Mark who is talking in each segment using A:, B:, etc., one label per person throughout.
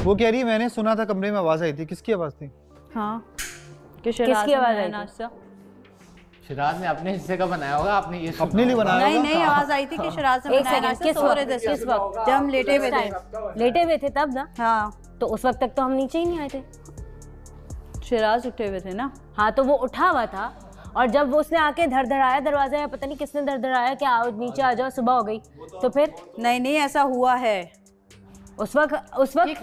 A: वो कह रही है मैंने सुना था कमरे में आवाज आई थी, किसकी आवाज थी?
B: हाँ
C: किसकी आवाज आई
B: नाश्ता?
D: शिराज ने अपने हिस्से का बनाया होगा, आपने ये
A: अपने लिए बनाया
B: नहीं
A: होगा?
B: नहीं, आवाज आई थी कि शिराज ने बनाया नाश्ता।
C: किस
B: सो रहे थे
C: वक्त? किस वक्त?
B: जब हम लेटे हुए थे।
C: लेटे हुए थे तब ना?
B: हाँ
C: तो उस वक्त तक तो हम नीचे ही नहीं आए थे।
B: शिराज उठे हुए थे ना।
C: हाँ तो वो उठा हुआ था, और जब वो उसने आके धड़धड़ाया दरवाजा, या पता नहीं किसने धड़धड़ाया कि आओ नीचे आ जाओ, सुबह हो गई। तो फिर
B: नहीं नहीं, ऐसा हुआ है।
C: उस वक्त एक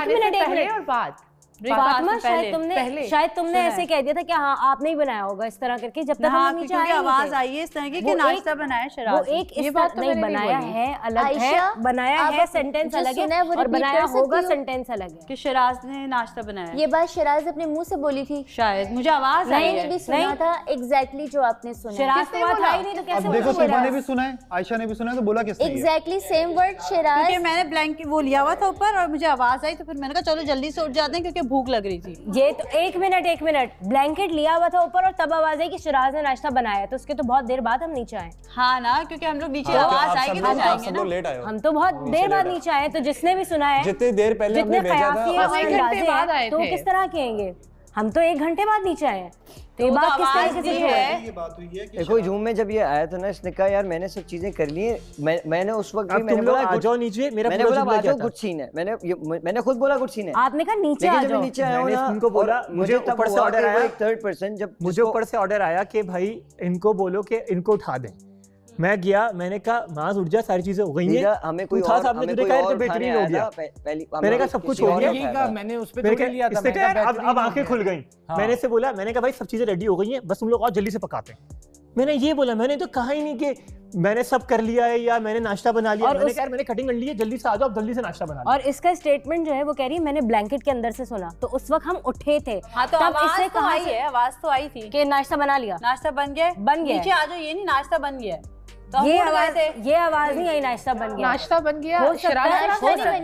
C: मिनट
E: और बाद
C: फातिमा, शायद तुमने ऐसे कह दिया था कि हाँ आपने ही बनाया होगा इस तरह करके, जब तक
B: हाँ,
C: हम नीचे
B: क्योंकि
C: आए
B: आवाज आई है इस तरह की कि नाश्ता बनाया शिराज।
C: वो एक इस बात नहीं बनाया है, अलग है, बनाया है सेंटेंस अलग है, और बनाया होगा सेंटेंस अलग है
B: कि शिराज ने नाश्ता बनाया।
F: ये बात शिराज अपने मुंह से बोली थी
B: शायद, मुझे आवाज आई है।
F: भी सुना था एग्जैक्टली जो आपने सुना।
C: शिराज तो वहाँ था ही नहीं, तो कैसे?
A: अब देखो शिफा ने भी सुना है, आयशा ने भी सुना है, तो बोला किसने?
F: Exactly same word Siraj.
B: क्योंकि मैंने ब्लैंकेट वो लिया हुआ था ऊपर और मुझे आवाज आई, तो फिर मैंने कहा चलो जल्दी से उठ जाते हैं क्योंकि भूख लग रही थी।
C: ये तो एक मिनट ब्लैंकेट लिया हुआ था ऊपर, और तब आवाज आई कि शिराज ने नाश्ता बनाया, तो उसके तो बहुत देर बाद हम नीचे आए।
B: हाँ ना, क्योंकि हम लोग नीचे आवाज आएगी तो जाएंगे ना।
G: लेट आए हो।
C: हम तो बहुत देर बाद नीचे आए, तो जिसने भी सुना है,
G: जितनी देर पहले हमने भेजा था,
E: एक घंटे बाद आए
C: तो
E: थे।
C: किस तरह कहेंगे? हम तो 1 घंटे बाद नीचे आए हैं, तो ये बात किस तरीके से है?
A: ये बात हुई है कि
H: देखो जूम में जब ये आया था ना, इसने कहा यार मैंने सब चीजें कर ली हैं। मैंने उस वक्त भी मैंने बोला आ जाओ नीचे, मैंने बोला आ जाओ, गुड सीन है। मैंने खुद बोला गुड सीन है।
C: आपने कहा नीचे आ जाओ।
H: नीचे आया हूं ना,
G: इनको बोला, मुझे ऊपर से ऑर्डर आया,
H: थर्ड पर्सन जब
G: मुझे ऊपर से ऑर्डर आया कि भाई इनको बोलो कि इनको उठा दें। मैं गया, मैंने कहा माज उठ जा, सारी चीजें हो गई हैं,
H: हमें कोई
G: था साहब ने तुझे कहा तो बेहतरीन हो गया। मैंने कहा सब कुछ हो गया,
D: मैंने उस पे थोड़ी लिया था,
G: इसने कहा अब आंखें खुल गई। मैंने से बोला, मैंने कहा भाई सब चीजें रेडी हो गई हैं, बस तुम लोग और जल्दी से पकाते हैं। मैंने ये बोला, मैंने तो कहा ही नहीं कि मैंने सब कर लिया है या मैंने नाश्ता बना लिया। मैंने कहा मैंने कटिंग कर ली है, जल्दी से आ जाओ, जल्दी से नाश्ता बना लो।
C: और इसका स्टेटमेंट जो है वो कह रही है मैंने ब्लैंकेट के अंदर से सुना, तो उस वक्त हम उठे थे।
B: हाँ तो आवाज तो आई है, आवाज तो आई थी
C: कि नाश्ता बना लिया,
B: नाश्ता बन गया, नीचे आ जाओ, ये नहीं नाश्ता बन गया। तो
C: ये आवाज नहीं आई नाश्ता बन गया,
E: नाश्ता बन गया।
C: हो सकता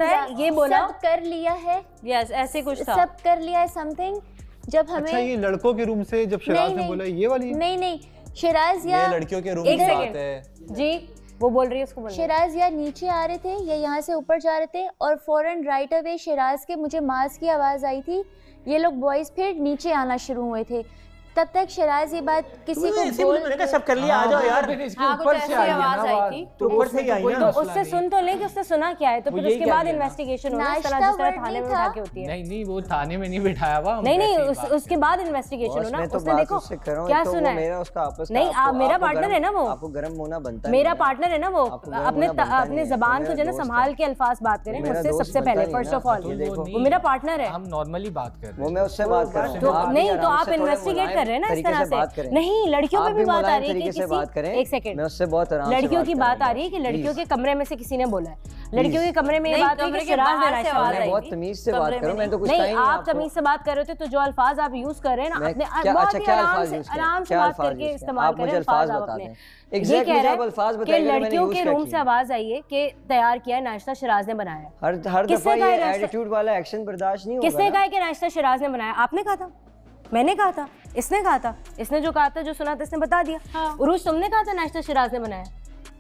C: है ये बोला
F: सब कर लिया है।
B: यस, ऐसे कुछ था।
F: सब कर लिया है समथिंग। जब हमें
A: अच्छा ये लड़कों के रूम से जब शिराज ने बोला ये वाली,
F: नहीं शिराज या
G: लड़कियों के रूम
C: एक
G: की
C: सेकंड
G: बात है
C: जी, वो बोल रही है उसको बोलने।
F: शिराज या नीचे आ रहे थे या यहाँ से ऊपर जा रहे थे, और फौरन राइट अवे शिराज के मुझे मास की आवाज आई थी। ये लोग बॉयज फिर नीचे आना शुरू हुए थे, तब तक शिराज ये बात किसी को बोल,
G: मैंने कहा सब कर लिया, आ जाओ यार।
B: हाँ, कुछ ऐसी आवाज आई थी,
G: तो ऊपर से ही आई ना,
C: तो उससे सुन तो ले कि उसने सुना क्या है, तो फिर उसके बाद इन्वेस्टिगेशन होना, जिस तरह थाने में उठा के होती है।
D: नहीं वो थाने में नहीं बिठाया हुआ,
C: नहीं उसके बाद इन्वेस्टिगेशन होना। उसने देखो क्या सुना है,
H: मेरा उसका आपस का,
C: नहीं आप मेरा पार्टनर है ना, वो
H: आपको गर्म होना बनता है,
C: मेरा पार्टनर है ना वो। अपने जबान को जो है संभाल के अल्फाज बात करें मुझसे सबसे पहले, फर्स्ट ऑफ ऑल वो मेरा पार्टनर है।
D: हम नॉर्मली बात कर रहे हैं,
H: वो मैं उससे बात कर रहा हूँ।
C: नहीं तो आप इन्वेस्टिगेट कर रहे हैं ना इस तरह से। नहीं लड़कियों पे भी बात आ रही है कि किसी, एक सेकंड,
H: मैं उससे बहुत आराम से
C: लड़कियों की बात आ रही है कि लड़कियों के कमरे में से किसी ने बोला है, लड़कियों के कमरे में ये बात हुई कि शिराज ने नाश्ता बनाया।
H: बहुत तमीज से बात करो, मैं तो कुछ
C: नहीं आप तमीज से बात कर रहे थे, तो जो अल्फाज आप यूज कर रहे हैं ना अपने बहुत ही आराम से बात करके इस्तेमाल करें अल्फाज आप अपने। ये कह रहे हैं कि लड़कियों के रूम से आवाज आई है कि तैयार किया नाश्ता शिराज ने बनाया।
H: हर दफा ये एटीट्यूड वाला एक्शन बर्दाश्त नहीं होगा।
C: किसने कहा कि नाश्ता शिराज ने बनाया? आपने कहा था, मैंने कहा था, इसने कहा था, इसने जो कहा था, जो सुना था इसने बता दिया। उरूज तुमने कहा था नाश्ता शिराज ने बनाया?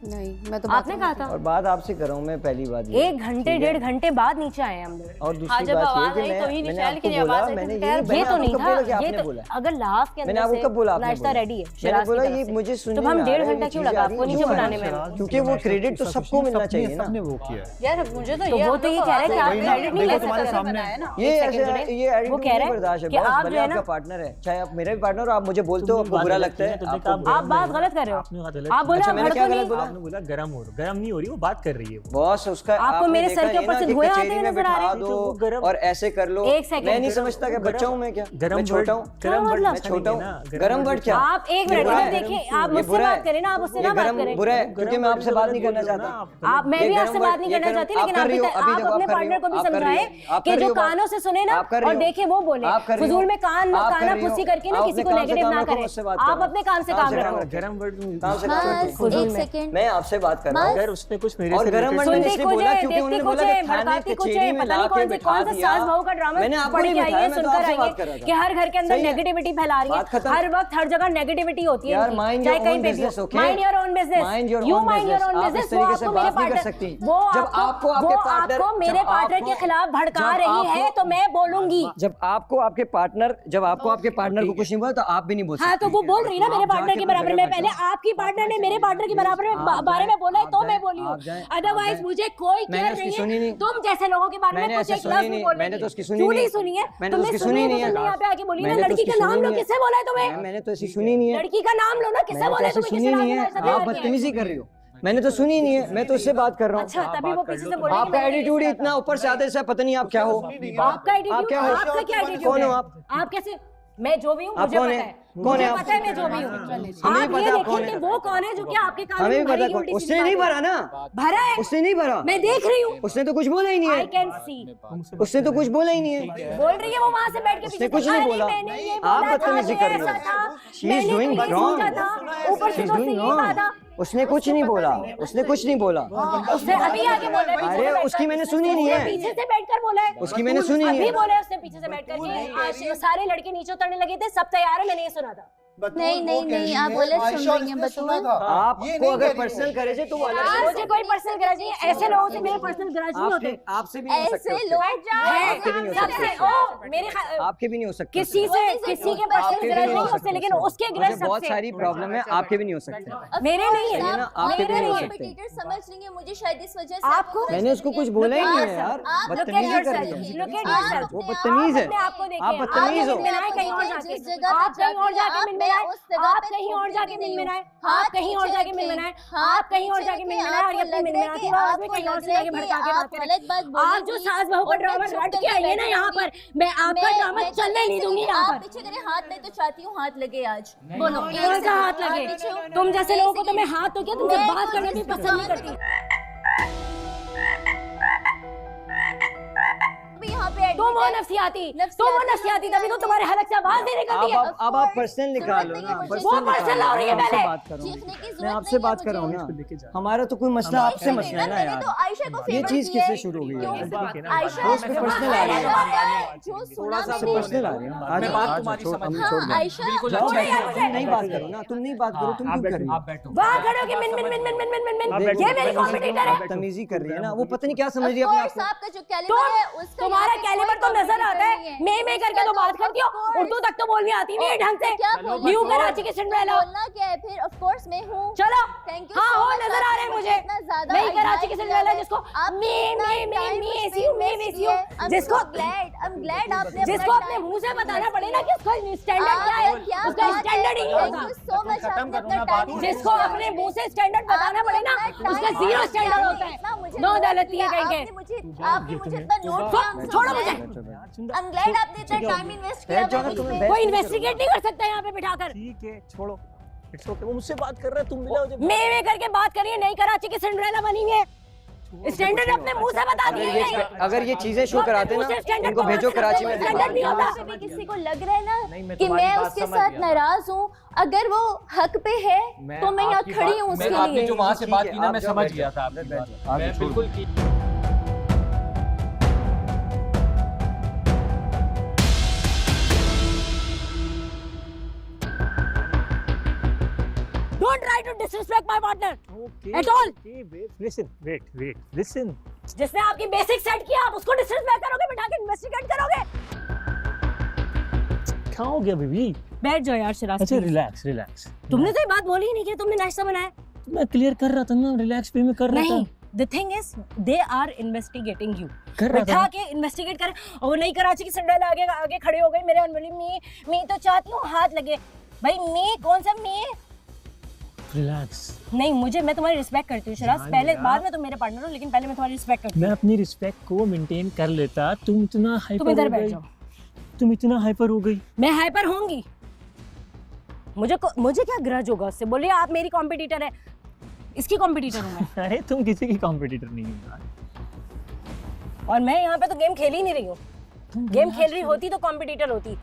B: नहीं मैं तो
C: आपने कहा था।
H: और बात आपसे कर रहा हूँ मैं पहली बात,
C: 1 घंटे 1.5 घंटे बाद नीचे आए हम लोग।
H: और दूसरी बात ये कि मैंने आपको बोला, मैंने
C: ये तो नहीं था, ये तो अगर लाफ के अंदर से नाश्ता रेडी है शिराज की तरफ से,
H: मुझे सुनने
C: तो हम 1.5 घंटा क्यों लगा आपको नीचे बनाने में?
H: क्योंकि वो क्रेडिट तो सबको मिलना चाहिए ना।
A: सबने वो किया
B: यार, मुझे तो
C: वो तो ये कह रहा है कि आप क्रेडिट नहीं ले
A: तुम्हारे
C: सकते।
A: सामने
H: ये एटीट्यूड
C: वो कह रहा है
H: बर्दाश्त है
C: कि आप जो है ना,
H: आपका पार्टनर है, चाहे आप मेरा भी पार्टनर हो, आप मुझे बोलते हो आपको बुरा लगता है,
C: आप बात गलत कर रहे हो। आप बोला
G: मैंने बोला गर्म नहीं हो रही, वो बात कर रही है
H: बॉस उसका।
C: आपको मेरे सर के ऊपर से धुएं आते हुए नजर आ रहे
H: हैं और ऐसे कर लो।
C: एक सेकंड,
H: मैं नहीं समझता कि बच्चा हूं मैं, क्या मैं छोटा हूं?
C: मैं
H: छोटा हूं, गरम वर्ड क्या?
C: आप एक मिनट इधर देखिए, आप मुझसे बात करें ना, आप उससे ना बात करें।
H: बुरा है क्योंकि मैं आपसे बात नहीं करना चाहता।
C: आप, मैं भी आपसे बात नहीं करना चाहती, लेकिन आप अपने पार्टनर को भी समझाएं कि जो कानों से सुने ना और देखे वो बोले, फजूल में काना फुसी करके ना किसी को नेगेटिव ना करें। आप अपने काम से काम रखो।
H: गरम वर्ड
F: एक सेकंड,
H: मैं आपसे बात कर रहा हूँ।
G: अगर उसने कुछ मेरे
H: और
G: से
H: गरम मंडल
C: सुनती
H: इसलिए
C: कुछ
H: बोला
C: है,
H: क्योंकि
C: देखती
H: उन्होंने
C: कुछ
H: बोला
C: है,
H: कि थाने
C: भड़काती कुछ
H: कचेरी
C: है,
H: में
C: पता नहीं
H: लाके
C: कौन से
H: बिठा दिया।
C: सास बहू का ड्रामा
H: मैंने आपको
C: पढ़
H: नहीं
C: के आई
H: बिठाया,
C: है,
H: मैं तो
C: सुनकर
H: आपसे
C: आई
H: बात कर रहा
C: है
H: था।
C: कि हर घर के अंदर
H: सही है।
C: नेगेटिविटी फैला रही
H: बात
C: है,
H: खत्म।
C: हर वक्त हर जगह नेगेटिविटी होती है
H: यार
C: इनकी,
H: माइंड
C: चाहे
H: योर
C: कहीं
H: ओन
C: पे भी
H: बिजनेस,
C: हो।
H: Okay?
C: Mind your own business,
H: mind your
C: you
H: own
C: mind your
H: business.
C: Own
H: आप
C: बिजनेस।
H: इस तरीके से बात नहीं कर सकती। जब आपको आपके पार्टनर
C: के खिलाफ भड़का रही है तो मैं बोलूंगी।
H: जब आपको आपके पार्टनर को कुछ नहीं बोला तो आप भी नहीं बोल सकते।
C: हाँ तो वो बोल रही ना मेरे पार्टनर के बराबर में, पहले आपकी पार्टनर ने मेरे पार्टनर के बराबर में बारे में बोला है तो मैं बोली हूँ, अदरवाइज मुझे कोई केयर नहीं है। तुम जैसे लोगों के बारे में कुछ एक लफ्ज़ भी बोलेंगे।
H: मैंने तो उसकी सुनी
C: क्यों
H: नहीं
C: नहीं सुनी है?
H: मैंने तो
C: तुमने
H: उसकी
C: सुनी
H: सुनी
C: नहीं
H: नहीं
C: है?
H: है।
C: यहाँ पे आके बोली ना,
H: मैंने तो
C: लड़की
H: उसकी
C: का नाम
H: सुनी
C: लो,
H: नहीं है।
C: किससे बोला है तुम्हें?
H: मैंने तो ऐसी सुनी नहीं है।
C: लड़की का नाम लो ना, किससे बोला है
H: ऐसी
C: तुम्हें?
H: सुनी नहीं है। आप बदतमीजी कर रही हो। मैंने तो सुनी नहीं है, मैं तो उससे बात कर रहा हूँ।
C: अच्छा तभी वो पीछे से बोलेगी
H: आपका एटीट्यूड ही इतना ऊपर से आते से पता नहीं आप क्या हो।
C: आपका एटीट्यूड,
H: क्या हो?
C: आपका क्या एटीट्यूड
H: कौन
C: है?
H: हो आप?
C: आप कैसे? मैं जो भी हूँ
H: आप
C: मुझे
H: कौन
C: पता
H: है?
C: है,
H: कौन है
C: मुझे
H: आप?
C: पता है मैं जो भी हूँ।
H: हमें
C: आप
H: भी
C: ये
H: पता कौन
C: देखिए
H: है।
C: कि वो कौन है जो कि आपके कान
H: हमें
C: में
H: भी पता
C: भरेगी
H: कौन।
C: उल्टी सीधी
H: उसने नहीं
C: बातें।
H: भरा ना,
C: भरा है,
H: उसने नहीं भरा।
C: मैं देख रही हूँ।
H: उसने तो कुछ बोला ही नहीं
C: आई
H: है।
C: Can see.
H: उसने तो कुछ बोला ही नहीं है।
C: बोल रही है वो वहाँ से बैठ के
H: उसने
C: पीछे
H: कुछ
C: से,
H: नहीं
C: अरे
H: बोला।
C: मैंने ये
H: आप
C: बोला था,
H: बदतमीजी
C: ये
H: कर रही हो।
C: ऐसा था,
H: She is
C: मैंने तो
H: doing
C: ये
H: wrong.
C: सोचा था, ऊपर से
H: She is
C: तो उसने
H: doing
C: ये कहा
H: wrong.
C: था।
H: उसने कुछ नहीं बोला, उसने कुछ नहीं बोला।
C: उसने अभी आके बोला है, पीछे
H: अरे
C: से बैठकर।
H: उसकी मैंने सुनी नहीं है।
C: पीछे से बैठकर बोला है।
H: उसकी मैंने सुनी नहीं
C: अभी
H: है।
C: बोला है उसने पीछे से बैठकर कि सारे लड़के नीचे उतरने लगे थे, सब तैयार है, मैंने ये सुना था।
F: नहीं, आप गलत सुन रही हैं बतूल।
H: आपको अगर पर्सनल करे तो वो अलग से।
C: मुझे कोई पर्सनल ग्रज नहीं है, ऐसे लोगों से मेरे पर्सनल ग्रज नहीं होते।
H: आपसे भी नहीं हो सकते।
F: ऐसे लोग
H: आपके भी नहीं हो
C: सबसे
H: सकते।
C: ओ मेरे
H: आपके भी नहीं हो सकते।
C: किसी के पर्सनल ग्रज नहीं होते, लेकिन उसके ग्रज
H: मुझे बहुत
C: सबसे
H: सारी प्रॉब्लम है, आपके भी नहीं हो सकते।
C: मेरे नहीं है
H: ना, आपके भी
C: मेरे
H: नहीं हो
C: नहीं है।
H: सकते।
F: कॉम्पिटिटर समझ रही है मुझे शायद इस वजह से
C: आपको
H: मैंने उसको कुछ बोला ही नहीं है यार। बदतमीजी कर रही है।
C: Look at yourself.
H: वो बदतमीज है।
C: अपने आप को देखिए,
H: आप बदतमीज हो।
C: मिलमिलाए कहीं और जाके, आप कहीं और जाके मिलमिलाए, आप कहीं और जाके मिलमिलाए, आप कहीं और जाके मिलमिलाए, आप कहीं और जाके मिलमिलाए और ये अपनी मिलमिलाती आवाज में कहीं और से जाके भड़का के बात करें। आप जो सास बहू का ड्रामा रट के आई है ना यहाँ पर, मैं आपका ड्रामा चलने नहीं दूंगी यहाँ पर।
F: पीछे करे हाथ नहीं तो चाहती हूँ हाथ लगे आज। बोलो
C: कौन सा हाथ लगे? तुम जैसे लोगों को तो मैं हाथ तो क्या, तुमसे बात करना भी पसंद नहीं करती।
F: यहाँ पे
C: तुम वो नफसियाती, तभी तो तुम्हारे हलक से आवाज नहीं निकलती है।
H: अब आप पर्सनल निकालो ना।
C: वो पर्सनल हो रही है पहले।
H: बात कर रहा हूँ
F: चीखने की
H: मैं,
F: जरूरत
H: आपसे
F: नहीं
H: बात
F: है
H: कर रहा हूँ
F: मुझे।
H: ना। हमारा तो कोई मसला आपसे मसला है ना
F: मैंने
H: यार।
F: तो आयशा को
H: ये
F: फेवर
H: चीज
F: किया
H: किससे
F: है।
H: शुरू हुई है?
F: आयशा
H: उस पे पर्सनल आ रही है।
F: जो सुना
H: पर्सनल आ रही है। आज
D: बात तुम्हारी समझ में
H: छोड़ दो।
F: आयशा
H: जाओ बैठो, तुम नहीं बात करो ना, तुम नहीं बात करो, तुम क्यों कर रही हो?
C: वहाँ खड़े हो के मिन मिन मिन मिन मिन मिन मिन मिन, ये मेरी कॉम्पिटिटर है।
H: बदतमीजी कर रही है ना, वो पता नहीं क्या समझ रही है अपने आप को।
F: आपका जो कैलिबर है उसका
C: तुम्हारा कैलिबर तो नजर आता है, मैं करके तो बात करती हो, उर्दू तक तो बोलनी आती नहीं है ढंग से।
F: क्या बोलना?
C: न्यू कराची की सिंड्रेला।
F: बोलना क्या है फिर? ऑफ कोर्स मैं हूँ।
C: चलो
F: थैंक यू।
C: हाँ हो, नजर आ रहे हैं मुझे। मैं ही कराची की सिंड्रेला जिसको जिसको
F: ग्लैड आपने
C: जिसको अपने मुंह से बताना पड़े ना कि उसका स्टैंडर्ड क्या है, उसका स्टैंडर्ड ही नहीं होता।
F: सो मच आपने अपना टाइम
C: जिसको अपने मुंह से स्टैंडर्ड बताना पड़े ना, उसका जीरो स्टैंडर्ड होता है। नो दौलती है कहीं के।
F: आपने मुझे इतना नोट किया।
C: छोड़ो मुझे।
F: आई एम ग्लैड आपने इतना टाइम इन्वेस्ट किया।
C: कोई इन्वेस्टिगेट नहीं कर सकता यहाँ पे बिठाकर।
G: ठीक है छोड़ो, इट्स ओके। वो मुझसे बात कर रहा है, तुम मिलाओ जब।
C: मैं करके बात करिए, नई कराची की सिंड्रेला बनी हुई है, स्टैंडर्ड अपने मुंह से बता दिए।
H: अगर ये चीजें शो कराते ना, इनको भेजो कराची में।
C: स्टैंडर्ड नहीं होता।
F: किसी को लग रहा है ना कि मैं उसके साथ नाराज हूँ, अगर वो हक पे है तो मैं यहाँ खड़ी हूँ उसके
D: आपने
F: लिए।
D: जो वहाँ से बात की ना, मैं
H: आप
D: समझ
H: जाओ,
D: गया था आपकी बात। मैं बिल्कुल
C: Don't try to disrespect my partner
G: Okay,
C: at all.
G: okay, wait, listen.
C: जिसने आपकी बेसिक सेट किया, आप उसको डिसरिस्पेक्ट करोगे, बिठा के इन्वेस्टिगेट करोगे।
G: क्या हो गया बेबी?
C: बैठ जाओ यार शिराज।
G: अच्छा रिलैक्स।
C: तुमने तो ये बात बोली ही नहीं कि तुमने नाश्ता बनाया।
G: मैं क्लियर कर रहा था ना, रिलैक्स वे में कर रहा था।
C: नहीं, the thing is they are investigating you।
G: कर रहा
C: बिठा
G: था।
C: के इन्वेस्टिगेट कर, और वो नई कराची की सिंड्रेला आगे खड़े हो गए मेरे अनबली में। मैं तो चाहती हूँ हाथ लगे। भाई मैं कौन सा मैं?
G: रिलैक्स।
C: नहीं, मैं तुम्हारी रिस्पेक्ट करती हूँ शिराज। पहले बाद में तुम मेरे पार्टनर हो, लेकिन पहले मैं तुम्हारी रिस्पेक्ट करती हूँ।
G: मैं अपनी रिस्पेक्ट को मेंटेन कर लेता, तुम इतना हाइपर
C: तुम इधर
G: हो
C: बैठ
G: गई।
C: जाओ।
G: तुम इतना हाइपर हो गई।
C: मैं हाइपर होंगी? मुझे क्या ग्रज होगा उससे? बोलिए आप मेरी कॉम्पिटिटर है, इसकी कॉम्पिटिटर हूँ मैं।
G: अरे तुम किसी की कॉम्पिटिटर नहीं हो यार।
C: और मैं यहाँ पे तो गेम खेल ही नहीं रही हूँ। गेम खेल रही होती तो कॉम्पिटिटर होती।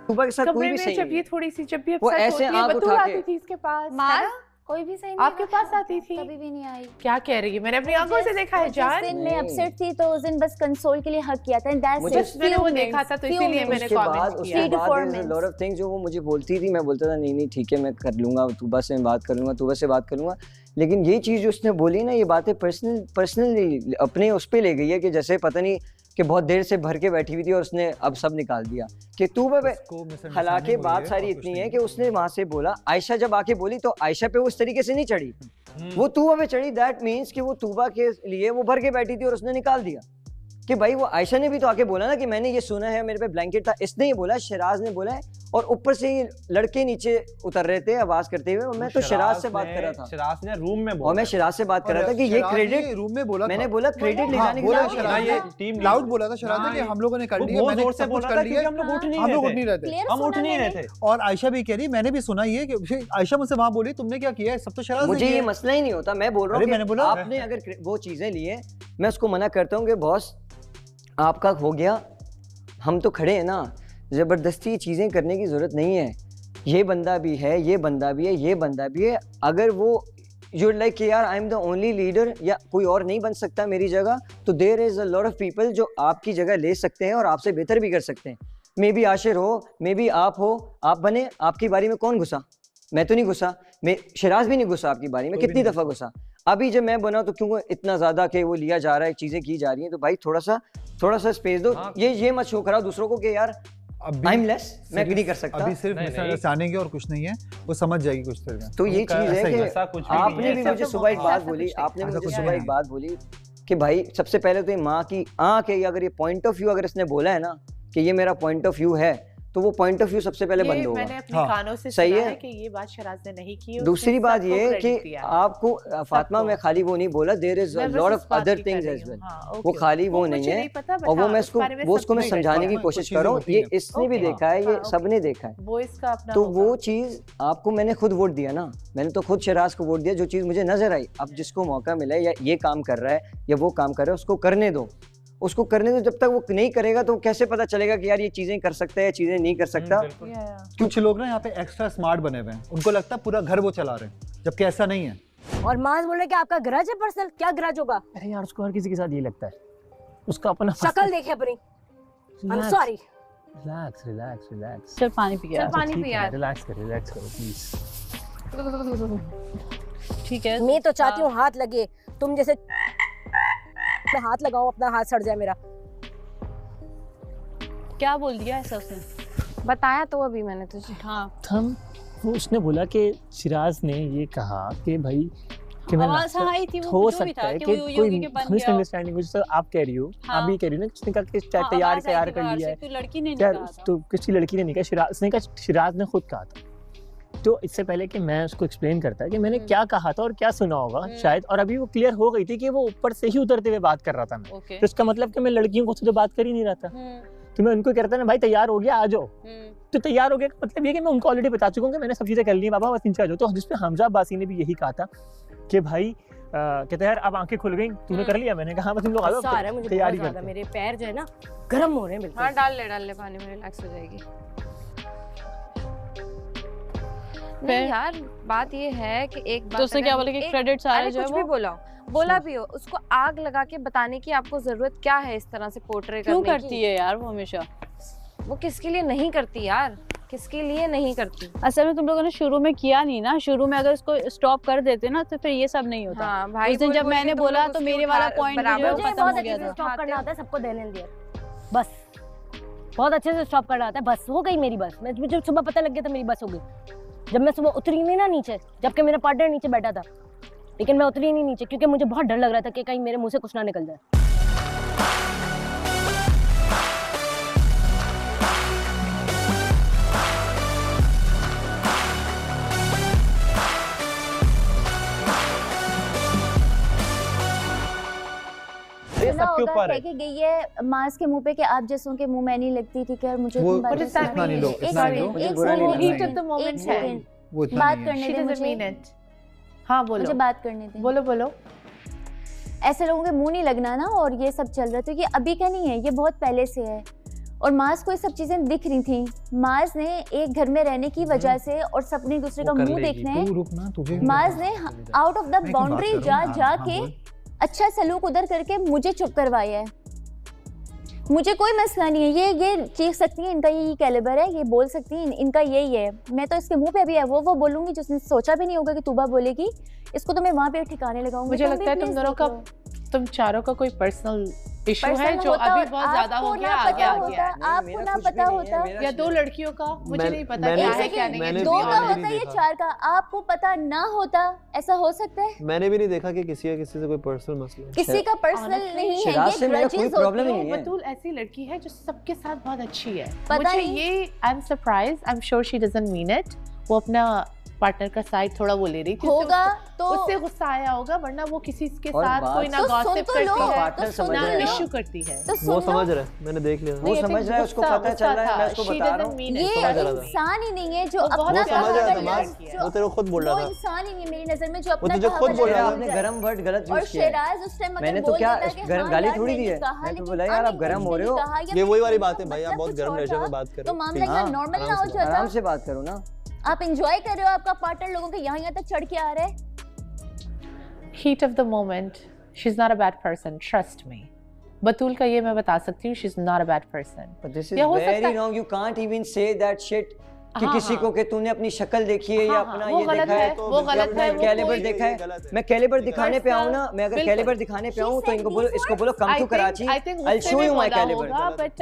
H: तूबा के साथ कोई
E: कमरे
H: भी
E: में
H: सही
E: जब
H: नहीं
E: ये
H: है।
E: थोड़ी सी जब भी
H: वो
E: अपसेट
H: ऐसे
E: होती है,
H: आंख
E: बतूल
H: उठा
E: आती
H: के-
E: थी इसके पास,
F: मार
E: है ना?
F: कोई भी सही नहीं
E: आपके पास आती थी?
F: कभी भी नहीं आई।
E: क्या कह रही है? मैंने अपनी आंखों से देखा है
F: जिस
E: जान।
F: दिन मैं
H: नहीं।
F: अपसेट थी तो उस दिन बस कंसोल के लिए हक किया था, that's
H: मुझे-
F: it,
E: मैंने
F: few
E: वो
F: minutes,
E: देखा था तो
F: few
E: इसीलिए मैंने
F: minutes।
H: उसके
E: कमेंट
H: बाद
E: किया।
F: 3 to 4
H: there's a
F: minutes।
H: lot of things जो वो मुझे बोलती थी, मैं बोलता था नहीं ठीक है मैं कर लूंगा, तूबा से बात कर लूंगा, तूबा से बात कर लूंगा। लेकिन ये चीज़ जो उसने बोली ना, ये बातें पर्सनली अपने उस पे ले गई है कि जैसे पता नहीं कि बहुत देर से भर के बैठी हुई थी और उसने अब सब निकाल दिया कि तूबा पे। हालांकि बात सारी इतनी है कि उसने वहां से बोला, आयशा जब आके बोली तो आयशा पे वो इस तरीके से नहीं चढ़ी, वो तूबा पे चढ़ी। दैट मीन्स कि वो तूबा के लिए वो भर के बैठी थी और उसने निकाल दिया कि भाई वो आयशा ने भी तो आके बोला ना कि मैंने ये सुना है, मेरे पे ब्लैंकेट था, इसने ये बोला, शराज ने बोला है, और ऊपर से ये लड़के नीचे उतर रहे थे आवाज करते हुए, और मैं तो शराज से बात कर रहा था,
I: शराज ने रूम में बोला,
H: और मैं शराज से बात कर रहा था कि ये क्रेडिट
A: रूम में बोला,
H: मैंने बोला क्रेडिट ले जाने के
A: बोला
H: लिए
A: शराज, ये टीम लाउड बोला था शराज ने कि हम लोगों ने कर लिया, मैंने
I: जोर से
A: सब कुछ
I: बोला
A: कर
I: था
A: लिया,
I: क्योंकि हम लोग उठ नहीं
A: हम लोग
I: रहे
A: उठ नहीं रहे थे,
I: हम उठ नहीं रहे थे।
A: और आयशा भी कह रही, मैंने भी सुना ये कि आयशा मुझसे वहां बोली तुमने क्या किया है, सब तो शराज ने
H: मुझे
A: किया
H: ये
A: है।
H: मसला ही नहीं होता, मैं बोल रहा हूँ
A: मैंने
H: कि
A: बोला
H: आपने अगर वो चीजें ली है, मैं उसको मना करता हूँ कि बॉस आपका हो गया, हम तो खड़े हैं ना, जबरदस्ती ये चीजें करने की जरूरत नहीं है। ये बंदा भी है, ये बंदा भी है, ये बंदा भी है, अगर वो यूर लाइक कि यार I am the only leader या कोई और नहीं बन सकता मेरी जगह, तो there is a lot of people जो आपकी जगह ले सकते हैं और आपसे बेहतर भी कर सकते हैं। मे बी आशिर हो, मे बी आप हो, आप बने, आपकी बारी में कौन घुसा? मैं तो नहीं घुसा, मैं शराज भी नहीं घुसा आपकी बारी में, कितनी दफ़ा घुसा। अभी जब मैं बना तो क्यों इतना ज़्यादा कि वो लिया जा रहा है, चीज़ें की जा रही हैं, तो भाई थोड़ा सा स्पेस दो। ये मत शो कराओ दूसरों को कि यार आई एम लेस, मैं नहीं कर सकता।
A: अभी सिर्फ मिसअंडरस्टैंडिंग है और कुछ नहीं है, वो समझ जाएगी कुछ देर में।
H: तो ये चीज़ है कि आपने भी मुझे सुबह एक बात बोली, आपने
A: ऐसा
H: मुझे
A: कुछ
H: सुबह
A: नहीं
H: एक
A: है।
H: बात बोली कि भाई सबसे पहले तो ये माँ की आँख है, अगर ये पॉइंट ऑफ व्यू अगर इसने बोला है ना कि ये मेरा पॉइंट ऑफ व्यू है, तो वो पॉइंट ऑफ व्यू सबसे पहले बंद होगा।
E: मैंने अपने
A: हाँ,
E: कानों से
H: सही
E: सुना
H: है।
E: है कि ये बात शराज ने नहीं की।
H: दूसरी बात ये है कि आपको फातिमा में खाली वो नहीं बोला, there is a lot of other things as well, वो खाली वो नहीं है, और वो मैं उसको मैं समझाने की कोशिश कर रहा हूँ। ये इसने भी देखा है, ये सबने देखा है,
E: वो इसका अपना
H: तो वो चीज़ आपको मैंने खुद वोट दिया ना, मैंने तो खुद शराज को वोट दिया, जो चीज़ मुझे नजर आई। अब जिसको मौका मिला है या ये काम कर रहा है या वो काम कर रहा है, उसको करने दो, उसको करने दो। जब तक वो नहीं करेगा तो कैसे पता चलेगा कि यार ये चीजें कर सकता है, चीजें नहीं कर सकता।
A: कुछ लोग ना यहाँ पे एक्स्ट्रा स्मार्ट बने हुए हैं, उनको लगता है पूरा घर वो चला रहे हैं, जबकि ऐसा नहीं है।
C: और माज बोल रहे कि आपका गरज है पर्सनल, क्या गरज होगा?
G: अरे यार उसको हर किसी के साथ ये लगता है, उसका अपना
C: शक्ल देखे अपनी। I am sorry.
G: Relax relax relax,
B: चल पानी पी यार,
E: पानी पी यार,
G: रिलैक्स करो प्लीज।
B: ठीक है।
C: मैं तो चाहती हूँ हाथ लगे, तुम जैसे मैं हाथ लगाऊं, अपना हाथ सड़ जाए मेरा।
B: क्या बोल दिया ऐसा उसने?
J: बताया तो अभी मैंने तुझे।
B: हाँ,
G: वो उसने बोला कि शिराज ने ये कहा कि भाई कि मैं
B: आवाज आई थी, वो
G: हो
B: जो भी
G: सकता
B: था
G: है
B: कि
G: कि
B: वो योगी के बन गया।
G: मिसअंडरस्टैंडिंग हो, जैसे आप कह रही हो,
B: हाँ।
G: आप भी कह रही हो ना, किसने कहा कि
B: हाँ,
G: तैयार
B: आवाज आई थी
G: कर
B: बाहर
G: लिया
B: से,
G: है,
B: तो लड़की ने नहीं
G: क्या
B: कहा था।
G: तो किसी लड़की ने नहीं कहा, शिराज ने कहा, शिराज ने खुद कहा था। तो इससे पहले कि मैं उसको एक्सप्लेन करता कि मैंने क्या कहा था और क्या सुना होगा शायद, और अभी वो क्लियर हो गई थी कि वो ऊपर से ही उतरते हुए बात कर रहा था मैं, तो इसका मतलब कि मैं लड़कियों को तो बात कर ही नहीं रहा था, तो मैं उनको कहता ना भाई तैयार हो गया आ जाओ, तो तैयार हो गया मतलब ये कि मैं उनको ऑलरेडी बता चुका हूँ कि मैंने सब चीजें कर ली है, बाबा बस नीचे आ जाओ। तो जिसपे हमजा अब्बासी ने भी यही कहा था कि भाई कहते यार अब आंखें खुल गई, तूने कर लिया? मैंने कहा बस तुम लोग आ जाओ, तैयारी करते हैं।
C: मेरे पैर जो है ना गर्म हो रहे हैं बिल्कुल।
J: हाँ डाल ले पानी में, रिलैक्स हो जाएगी। नहीं यार बात ये है कि एक बात,
B: तो उसने क्या बोला कि क्रेडिट सारा जो है
J: कुछ भी बोला भी हो, उसको आग लगा के बताने की आपको जरूरत क्या है इस तरह से पोर्ट्रे करने की?
B: क्यों करती है यार वो हमेशा?
J: वो किसके लिए नहीं करती यार, किसके लिए नहीं करती?
B: असल में तुम लोगों ने शुरू में किया नहीं ना, शुरू में अगर इसको स्टॉप कर देते ना तो फिर ये सब नहीं होता।
J: हाँ, भाई
B: उस दिन जब मैंने बोला तो मेरे वाला पॉइंट
C: मुझे बहुत अच्छे से स्टॉप करना होता है, सबको देने दिया बस, बहुत अच्छे से स्टॉप करना होता है, बस हो गई मेरी बस। मुझे सुबह पता लग गया था मेरी बस हो गई, जब मैं सुबह उतरी नहीं ना नीचे, जबकि मेरा पार्टनर नीचे बैठा था, लेकिन मैं उतरी नहीं नीचे क्योंकि मुझे बहुत डर लग रहा था कि कहीं मेरे मुंह से कुछ ना निकल जाए।
I: सबके ऊपर है
F: कह के गई है मास के मुंह पे कि आप जैसों के मुंह में नहीं लगती थी, क्या मुझे
A: वो
F: तुम बात
A: इतना नहीं लो, इतना नहीं लो,
F: एक
H: बुरा नहीं
F: सेकंड,
H: लगता
E: Heat of the moment
F: एक
E: है।
F: सेकंड,
A: वो इतना
F: बात
A: नहीं है।
F: करने
E: She
F: दे
E: doesn't mean
F: मुझे,
E: it। हाँ बोलो,
F: मुझे बात करने दे।
E: बोलो।
F: ऐसे लोगों के मुंह नहीं लगना ना, और ये सब चल रहा है तो ये अभी का नहीं है, ये बहुत पहले से है। और माज को ये सब चीजें दिख रही थी। माज ने एक घर में रहने की वजह से और सबने एक दूसरे का मुंह देखने, माज ने आउट ऑफ द बाउंड्री जा के अच्छा सलूक उधर करके मुझे चुप करवाया है। मुझे कोई मसला नहीं है, ये चीख सकती है, इनका यही कैलिबर है, ये बोल सकती है, इनका यही है। मैं तो इसके मुंह पे भी है वो बोलूंगी जिसने सोचा भी नहीं होगा कि तूबा बोलेगी, इसको तो मैं वहाँ पे ठिकाने लगाऊंगी।
E: मुझे लगता है तुम दोनों का, तुम चारों का कोई पर्सनल इशू है जो अभी बहुत ज्यादा हो गया, आगे आ गया।
F: आपको ना पता होता
E: या दो लड़कियों का, मुझे नहीं पता क्या है क्या नहीं।
F: दो का होता है या चार का, आपको पता ना होता, ऐसा हो सकता है?
I: मैंने भी नहीं देखा कि किसी से कोई पर्सनल मसला,
F: किसी का पर्सनल नहीं है, ये
H: कोई प्रॉब्लम नहीं है।
E: बतूल ऐसी लड़की है जो सबके साथ बहुत अच्छी है। मुझे ये I am surprise, I am sure she doesn't mean it. वो अपना पार्टनर का साइड थोड़ा वो ले रही थी,
F: होगा तो
E: उससे गुस्सा आया होगा, वरना वो किसी के साथ कोई ना गॉसिप करती है ना इशू करती है।
I: वो समझ रहा है, मैंने देख लिया,
H: वो समझ रहा है, उसको पता चल रहा है, मैं उसको बता रहा हूँ।
F: ये इंसान ही नहीं है जो अपना
I: समझ रहा था, वो तेरे को खुद बोल रहा था।
F: वो इंसान ही नहीं मेरी नजर में जो अपना
I: तुझे खुद बोल रहा है।
H: आपने गरम वर्ड गलत
F: और
H: यूज किया है।
F: शेराज उस टाइम
H: मैंने तो क्या गाली थोड़ी दी है, मैं तो बोला यार आप गरम हो रहे हो।
I: ये वही वाली बात है भाई, आप बहुत गरम नेचर में बात कर रहे
F: तो मामला नॉर्मल ना हो जाता।
H: आराम से बात करो ना।
F: आप एंजॉय कर रहे हो, आपका पार्टनर लोगों के यहाँ तक चढ़ के आ रहा है।
E: Heat of the moment, she's not a bad person, trust me. बतूल का ये मैं बता सकती हूँ, she's not a bad person.
H: But this is very wrong. You can't even say that shit. कि किसी को कि तूने अपनी शक्ल देखी है या अपना ये देखा है,
E: वो गलत है,
H: कैलिबर देखा है। मैं कैलिबर दिखाने पे आऊँ ना, मैं अगर कैलिबर दिखाने पे आऊँ तो इनको बोलो, इसको बोलो come to Karachi, I'll show you my caliber।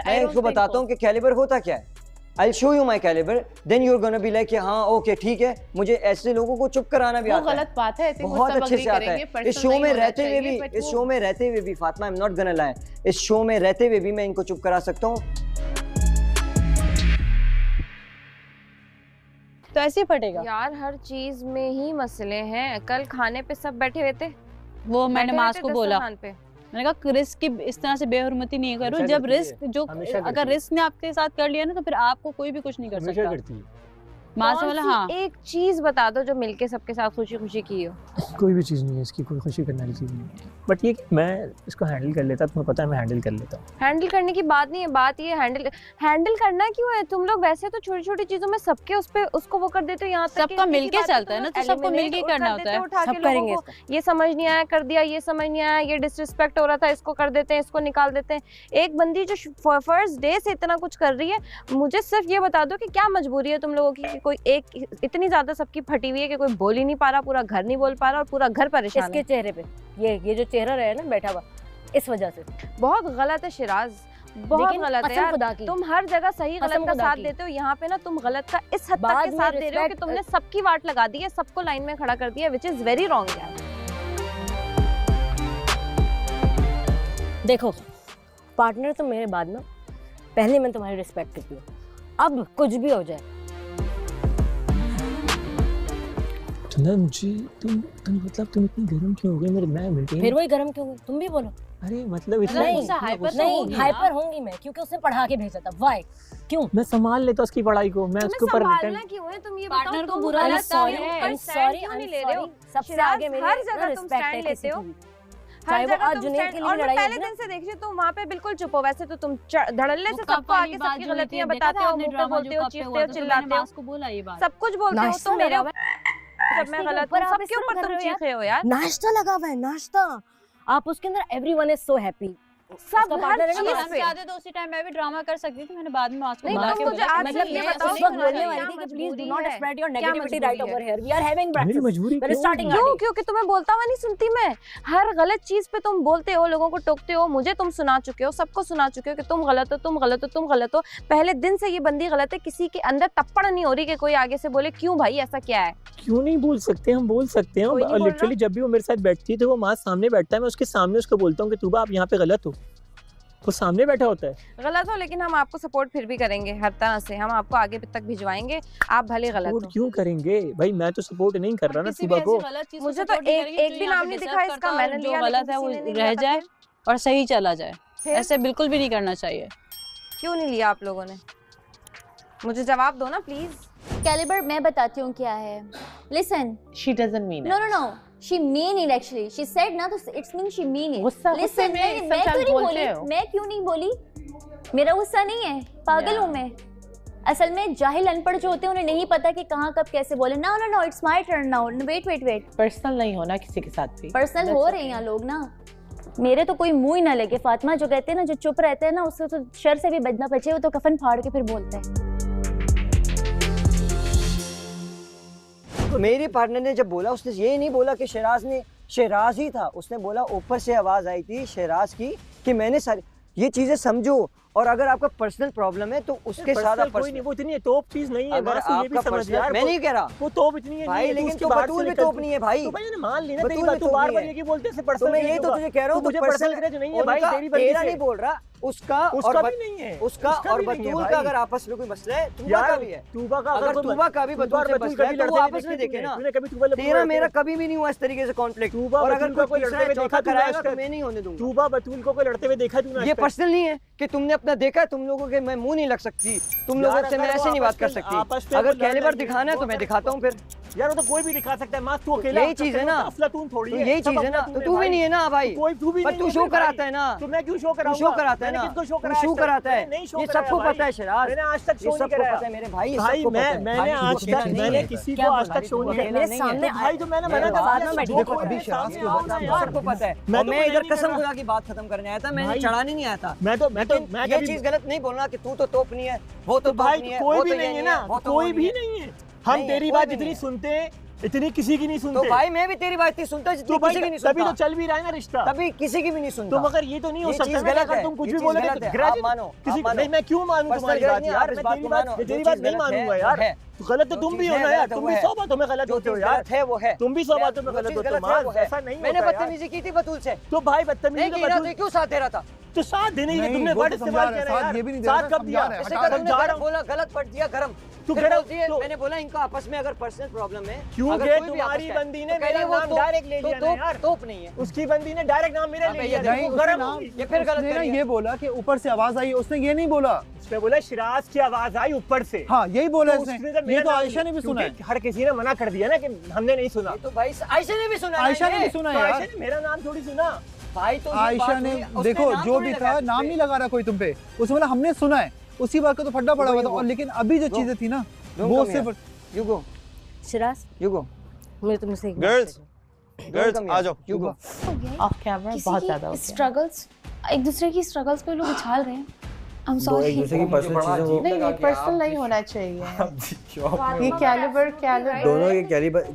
H: मैं इसको बताता हूँ कि कैलिबर होता क्या है। I'll show you my caliber, then you're gonna be like कि हाँ ओके ठीक है, मुझे ऐसे लोगों को चुप कराना भी आता है।
E: गलत बात है,
H: बहुत अच्छे से आता है। इस शो में रहते हुए भी Fatima, I'm not gonna lie, इस शो में रहते हुए भी मैं इनको चुप करा सकता हूँ।
B: तो ऐसे ही फटेगा
J: यार, हर चीज में ही मसले हैं। कल खाने पे सब बैठे हुए थे,
B: वो मैंने मास को बोला, मैंने कहा रिस्क की इस तरह से बेहुरमती नहीं करो। जब रिस्क जो अगर रिस्क ने आपके साथ कर लिया ना तो फिर आपको कोई भी कुछ नहीं कर सकता। मास वाला हाँ,
J: एक चीज बता दो जो मिलके सबके साथ खुशी खुशी की हो।
G: कोई भी चीज़ नहीं है इसकी, कोई खुशी करने वाली चीज़ नहीं है। बट ये मैं इसको हैंडल कर लेता, तुम्हें पता है मैं हैंडल कर लेता हूँ।
J: हैंडल करने की बात नहीं है, बात ये हैंडल करना क्यों है? तुम लोग वैसे तो छोटी छोटी चीजों में सबके उस पे उसको वो कर देते हो। यहाँ तक
B: सबका मिलके चलता है ना, तो सबको मिलके करना होता है।
J: सब करेंगे। ये समझ नहीं आया कर दिया, ये समझ नहीं आया, ये डिसरिस्पेक्ट हो रहा था, इसको कर देते हैं, इसको निकाल देते हैं। एक बंदी जो फर्स्ट डे से इतना कुछ कर रही है, मुझे सिर्फ ये बता दो कि क्या मजबूरी है तुम लोगों की कि कोई एक इतनी ज्यादा सबकी फटी हुई है कि कोई बोल ही नहीं पा रहा, पूरा घर नहीं बोल पा रहा और पूरा घर परेशान है।
C: इसके चेहरे पे ये जो चेहरा रहा है ना बैठा हुआ, इस वजह से
J: बहुत गलत है शिराज, बहुत गलत है यार। तुम हर जगह सही गलत का साथ देते हो, यहाँ पे ना तुम गलत का इस हद तक के साथ दे रहे हो कि तुमने सबकी वाट लगा दी है, सबको लाइन में खड़ा कर दिया, विच इज वेरी रॉन्ग यार।
C: देखो पार्टनर तो मेरे बाद ना, पहले मैं तुम्हारी रिस्पेक्ट करती हूँ, अब कुछ भी हो जाए।
G: मुझे तुम मतलब तुम इतनी गर्म क्यों हो गई मेरे? मैं मिलती
C: फिर वही गर्म क्यों हुई? तुम भी बोलो।
G: अरे मतलब इतना
C: नहीं हाइपर होंगी मैं, क्योंकि उसने पढ़ा के भेजा था। व्हाई? क्यों?
G: मैं संभाल लेता उसकी पढ़ाई को, मैं उसके ऊपर
J: संभालना क्यों है? तुम ये
B: पार्टनर को बुरा लगता है,
C: सॉरी सबसे आगे मेरी
J: हर जगह तुम स्टैंड लेते हो,
C: चाहे वो आज जुनैद के लिए
J: और
C: लड़ाई
J: पहले दिन से देख रही हूं तुम वहां पे बिल्कुल चुप हो। वैसे तो तुम धड़ल्ले से सबको आके सबकी गलतियां बताते हो, मुंह पे बोलते हो, चीखते हो, चिल्लाते हो, सब कुछ बोलते हो। तुम मेरे जब मैं गलत हूं सबके ऊपर तुम चीख रहे हो यार।
C: नाश्ता लगा हुआ है, नाश्ता, आप उसके अंदर एवरीवन इज सो हैप्पी।
J: सब हर चीज पे
B: चाहते तो उसी टाइम मैं भी ड्रामा कर सकती थी, मैंने बाद में मास्क
J: नहीं,
B: बुला के
J: मुझे आज
C: मतलब
J: ये
C: ये
J: बताओ
C: उस वक्त बोलने वाली थी कि please do not spread your negativity right over here, we are having
G: मेरी मजबूरी
J: क्यों? क्योंकि तुम्हें बोलता हुआ नहीं सुनती मैं। हर गलत चीज पे तुम बोलते हो, लोगों को टोकते हो, मुझे तुम सुना चुके हो, सबको सुना चुके हो कि तुम गलत हो, तुम गलत हो, तुम गलत हो। पहले दिन से ये बंदी गलत है, किसी के अंदर तप्पड़ नहीं हो रही कि कोई आगे से बोले क्यों भाई ऐसा क्या है।
G: क्यों नहीं बोल सकते? हम बोल सकते हैं। और लिटरली जब भी वो मेरे साथ बैठती है तो वो माँ सामने बैठता है, मैं उसके सामने उसको बोलता हूँ कि तू आप यहाँ पे गलत हो, वो सामने बैठा होता है।
J: गलत हो लेकिन हम आपको सपोर्ट फिर भी करेंगे हर तरह से, हम आपको आगे तक भिजवाएंगे, आप भले गलत हो।
G: क्यों करेंगे भाई? मैं तो सपोर्ट नहीं कर रहा ना सुबह को।
J: मुझे तो एक भी नाम नहीं दिखा इसका, मैंने
B: जो गलत है वो रह जाए और सही चला जाए, ऐसे बिल्कुल भी नहीं करना चाहिए।
J: क्यों नहीं लिया आप लोगों ने? मुझे जवाब दो ना प्लीज।
F: कैलिबर मैं बताती हूँ क्या है। Listen,
E: she doesn't mean
F: no no no, she mean it actually, she said ना, तो it's mean she mean it.
E: गुस्से में
F: मैं क्यों नहीं बोली? मेरा गुस्सा नहीं है, पागल हूँ मैं। असल में जाहिल अनपढ़ जो होते हैं उन्हें नहीं पता कि कहाँ कब कैसे बोले। No no no, it's my turn now, wait.
E: Personal नहीं होना किसी के साथ भी।
F: पर्सनल हो रहे हैं यहाँ लोग ना। मेरे तो कोई मुंह ही ना लगे। फातिमा जो कहते हैं ना, जो चुप रहते हैं ना, उससे तो शर से भी बचना बचे, वो तो कफन फाड़ के फिर बोलते हैं।
H: तो मेरी पार्टनर ने जब बोला, उसने ये नहीं बोला कि शहराज ही था, उसने बोला ऊपर से आवाज आई थी शहराज की कि मैंने सारी ये चीजें समझो। और अगर आपका पर्सनल प्रॉब्लम है तो उसके साथ आप
G: कोई नहीं, वो इतनी टॉप चीज नहीं है।
H: अगर
G: ये भी समझ यार,
H: मैं नहीं कह रहा
G: वो टॉप इतनी है
H: भाई, लेकिन तो बतूल भी टॉप नहीं है भाई।
G: तो भाई ने मान ली ना तेरी बात, तू बार-बार ये बोलते से पर्सनल।
H: मैं यही तो तुझे कह रहा हूं,
G: मुझे पर्सनल ग्रज नहीं है भाई तेरी बंदी से।
H: नहीं बोल रहा, उसका
G: भी नहीं है,
H: उसका और बतूल का अगर आपस में कोई मसला है, तूबा का भी है।
G: तूबा का
H: अगर तूबा का भी बतूल से मसला है तो वो आपस में देखे ना। तेरा मेरा कभी भी नहीं हुआ इस तरीके से कॉन्फ्लिक्ट। और अगर कोई लड़ते हुए देखा कराएगा तो मैं नहीं होने दूंगा।
G: तूबा बतूल को कोई लड़ते हुए देखा तूने?
H: ये पर्सनल नहीं है कि तुमने अपना देखा है, तुम लोगों के मैं मुंह नहीं लग सकती, तुम लोगों से मैं ऐसे नहीं बात कर सकती। अगर कैलिबर दिखाना है तो मैं दिखाता हूँ फिर।
G: यार वो तो कोई भी दिखा सकता है, मां तू अकेला।
H: यही चीज है ना,
G: अफलातून थोड़ी है।
H: यही चीज है ना, तो तू भी नहीं है ना भाई।
G: तू भी नहीं,
H: तू शो कराता है ना।
G: तो मैं क्यों शो कराऊंगा?
H: शो कराता है ना,
G: किसको शो
H: शो कराता है। ये सबको पता है शराज,
G: मैंने आज तक शो नहीं कराया।
H: पता है मेरे भाई,
G: मैंने आज तक मैंने किसी को आज तक शो नहीं कराया।
C: मेरे सामने
G: भाई तो मैंने मना कर
H: देखो अभी शराज के सबको पता है। मैं इधर कसम खुदा की बात खत्म करने आया था, मैंने चढ़ाने नहीं आया था। मैं ये चीज गलत नहीं बोलना कि तू तो टॉप नहीं है, वो तो
G: भाई कोई भी नहीं है ना, कोई भी नहीं है। हम तेरी बात जितनी सुनते हैं इतनी किसी की नहीं सुनते।
H: तो भाई मैं भी तेरी बात इतनी सुनता जितनी किसी की नहीं सुनता।
G: तभी तो चल भी रहा है ना रिश्ता,
H: तभी किसी की भी नहीं सुनता।
G: तो मगर ये तो नहीं हो सकता
H: गलत है,
G: तुम कुछ भी बोलोगे तो
H: आप मानो
G: किसी को नहीं। मैं क्यों मानूं तुम्हारी बात यार? मैं तेरी बात नहीं मानूंगा यार। तो गलत तो तुम भी हो ना यार, तुम भी 100 बातों में गलत होते हो यार।
H: है वो है,
G: तुम भी 100 बातों में गलत होते हो। ऐसा नहीं,
H: मैंने बदतमीजी की थी बतूल से।
G: तो भाई बदतमीजी
H: क्यों साथ दे रहा था?
G: तो साथ देने ही तुमने वर्ड इस्तेमाल किया यार। साथ कब दिया?
H: बोला गलत पड़ दिया गरम।
G: तू
H: मैंने बोला इनको आपस में अगर पर्सनल प्रॉब्लम है,
G: क्यों गए? तुम्हारी बंदी ने मेरा नाम डायरेक्ट ले लिया ना यार।
H: टॉप नहीं है,
G: उसकी बंदी ने डायरेक्ट नाम मेरा ले लिया।
A: गरम
H: ये फिर गलत
A: है। ये बोला कि ऊपर से आवाज आई, उसने ये नहीं बोला।
G: उसने बोला शराज की आवाज आई ऊपर से।
A: हाँ यही बोला उसने। ये तो आयशा ने भी सुना है।
G: हर किसी ने मना कर दिया ना कि हमने नहीं सुना।
H: तो भाई आयशा ने भी सुना।
A: आयशा ने भी सुना यार।
G: आयशा ने मेरा नाम थोड़ी सुना
H: भाई। तो
A: आयशा ने देखो जो भी था, नाम नहीं लगा रहा कोई तुम पे। उसने बोला हमने सुना है, उसी बात का तो फड्डा पड़ा हुआ था। और लेकिन अभी जो चीजें थी ना वो सिर्फ
H: you go
C: Sharaj,
H: you go.
C: मेरे तुमसे
I: गर्ल्स आ जाओ,
H: यू गो।
E: ऑफ कैमरा बहुत ज्यादा हो गया।
F: स्ट्रगल्स, एक दूसरे की स्ट्रगल्स पे लोग उछाल रहे हैं। I'm sorry.
K: एक दूसरे की पर्सनल चीजें वो
E: नहीं, पर्सनल नहीं होना चाहिए। ये कैलिबर
K: दोनों के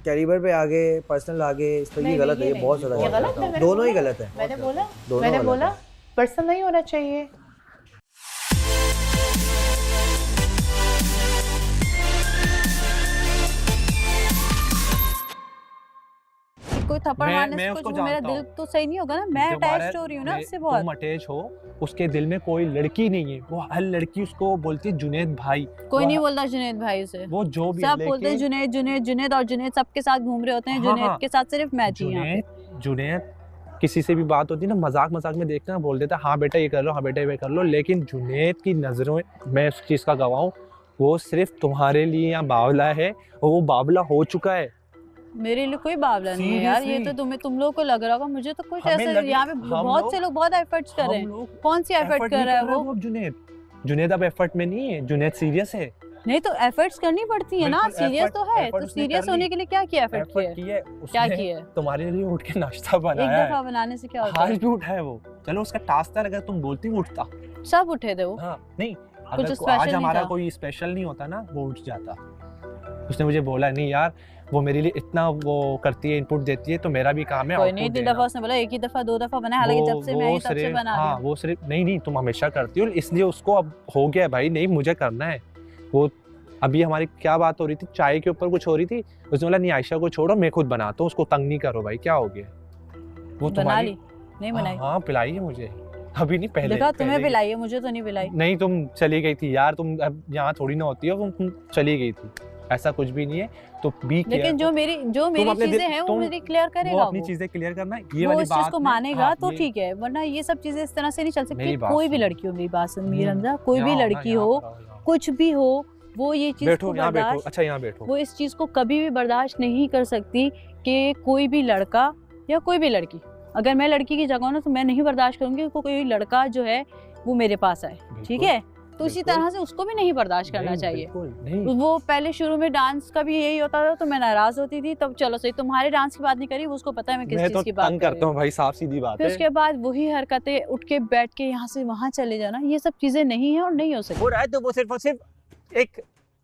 K: कैलिबर पे आगे, पर्सनल आगे, इस पर ये गलत है। ये बहुत ज्यादा
E: गलत है।
K: दोनों ही गलत है।
E: मैंने बोला पर्सनल नहीं होना चाहिए।
B: कोई थप्पड़ मारने से कुछ मेरा दिल तो सही नहीं होगा ना। मैं अटैच्ड हो रही हूँ ना उससे बहुत।
L: तुम अटैच हो, उसके दिल में कोई लड़की नहीं है। वो हर लड़की उसको बोलती है जुनैद भाई।
B: कोई नहीं बोलता जुनैद भाई उसे।
L: वो जो भी
B: सब बोलते हैं जुनैद जुनैद जुनैद, और जुनैद सबके साथ घूम रहे होते हैं। जुनैद के साथ सिर्फ मैं थी यहाँ पे।
L: जुनैद किसी से भी बात होती है ना, मजाक मजाक में देखते हैं, बोल देता है हाँ बेटा ये कर लो, हाँ बेटा ये कर लो। लेकिन जुनैद की नजरों में, मैं उस चीज का गवाह हूँ, वो सिर्फ तुम्हारे लिए यहाँ बावला है, और वो बावला हो चुका है।
B: मेरे लिए कोई बावला नहीं है यार। ये तो तुम लोगों को लग रहा होगा, मुझे तो कुछ ऐसा। यहाँ पे बहुत से लोग बहुत एफर्ट्स कर रहे हैं। कौन सी एफर्ट कर रहा है वो?
L: जुनैद अब एफर्ट में नहीं है, जुनैद सीरियस है।
B: नहीं तो एफर्ट्स करनी पड़ती है ना। सीरियस तो है, तो सीरियस होने के लिए क्या किया? एफर्ट किया, क्या किया?
L: तुम्हारे लिए उठ के नाश्ता बनाया।
B: एक दफा बनाने से क्या होता है?
L: आज भी उठा है वो। चलो उसका टास्क था, अगर तुम बोलती उठता।
B: सब उठे थे वो।
L: नहीं, अगर आज हमारा कोई स्पेशल नहीं होता ना, वो उठ जाता। उसने मुझे बोला नहीं यार, वो मेरे लिए इतना वो करती है, इनपुट देती है, तो मेरा भी काम है।
B: कोई नहीं, 3 दफा उसने बोला, एक ही दफा 2 दफा बनाया। हालांकि जब से मैं आई तब से बना रही हूं।
L: वो सिर्फ नहीं, तुम हमेशा करती हो, इसलिए उसको अब हो गया भाई, नहीं मुझे करना है। वो अभी हमारी क्या बात हो रही थी, चाय के ऊपर कुछ हो रही थी। उसने बोला नहीं आयशा को छोड़ो, मैं खुद बनाता हूँ, उसको तंग नहीं करो भाई। क्या हो गया? वो
B: बना ली? नहीं बनाई?
L: हाँ पिलाई है मुझे, अभी नहीं पहले।
B: देखा, तुम्हें पिलाई है, मुझे तो नहीं पिलाई।
L: नहीं, तुम चली गई थी यार, तुम अब यहाँ थोड़ी ना होती हो, तुम चली गई थी। ऐसा कुछ भी नहीं है। तो बी क्लियर।
B: लेकिन जो मेरी चीजें हैं वो मेरी क्लियर करेगा।
L: वो अपनी चीजें क्लियर करना है, ये वाली
B: बात वो इस चीज को मानेगा तो ठीक है, वरना ये सब चीजें इस तरह से नहीं चल सकती। कोई भी लड़की हो, मेरी बात सुन मीर हमजा, कोई भी लड़की हो, कुछ भी हो, वो ये चीज को बर्दाश्त,
L: अच्छा यहाँ बैठो,
B: वो इस चीज को कभी भी बर्दाश्त नहीं कर सकती कि कोई भी लड़का या कोई भी लड़की, अगर मैं लड़की की जगह हूं ना, तो मैं नहीं बर्दाश्त करूंगी कि कोई लड़का जो है वो मेरे पास आए, ठीक है, तो इसी तरह से उसको भी नहीं बर्दाश्त करना चाहिए।
L: नहीं।
B: वो पहले शुरू में डांस का भी यही होता था, तो मैं नाराज होती थी, तब चलो सही तुम्हारे डांस की बात नहीं करी, उसको पता है मैं किस चीज की बात
L: करता हूँ भाई, साफ सीधी बात है।
B: फिर उसके बाद वही हरकतें, उठ के बैठ के यहाँ से वहाँ चले जाना, ये सब चीजें नहीं है और नहीं हो सकती।
G: हो रहा है तो वो सिर्फ और सिर्फ एक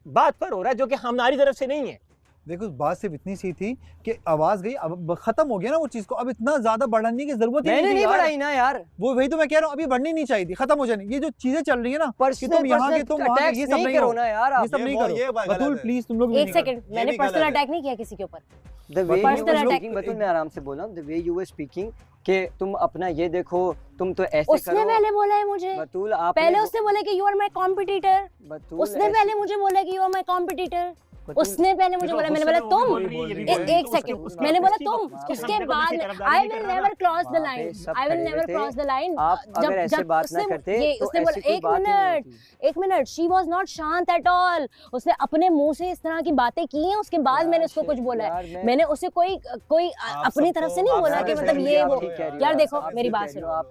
G: बात पर हो रहा है जो कि हमारी तरफ से नहीं है।
A: देखो बात सिर्फ इतनी सी थी कि आवाज गई, अब खत्म हो गया ना वो चीज को, अब इतना ज्यादा बढ़ाने की जरूरत
H: मैंने नहीं बढ़ाई ना यार,
A: वो वही तो मैं कह रहा हूँ, अभी बढ़नी नहीं चाहिए थी, खत्म हो जाने। ये जो चीजें चल रही है ना कि तुम यहाँ के तुम वहाँ के, ये सब नहीं करो ना यार, ये सब नहीं करो। बतूल प्लीज तुम लोग
C: एक सेकंड, मैंने पर्सनल अटैक नहीं किया किसी के ऊपर।
H: द वे पर्सनल अटैक, बतूल मैं आराम से बोल रहा हूँ, the way you were speaking कि तुम अपना ये देखो, तुम तो ऐसे
C: उसने
H: करो।
C: पहले बोला है मुझे,
H: बतूल आप
C: पहले उसने बोला कि यू आर माय कॉम्पिटिटर, उसने पहले मुझे बोला कि यू आर माय कॉम्पिटिटर, उसने पहले मुझे बोला, मैंने बोला तुम, एक सेकंड, मैंने बोला तुम, उसके बाद I will never cross the line, I will never cross the line. जब उसने बोला एक मिनट, शी वाज नॉट शांत एट ऑल, उसने अपने मुंह से इस तरह की बातें की हैं, उसके बाद मैंने उसको कुछ बोला है, मैंने उसे कोई अपनी तरफ से नहीं बोला कि मतलब ये वो। यार देखो मेरी बात सुनो,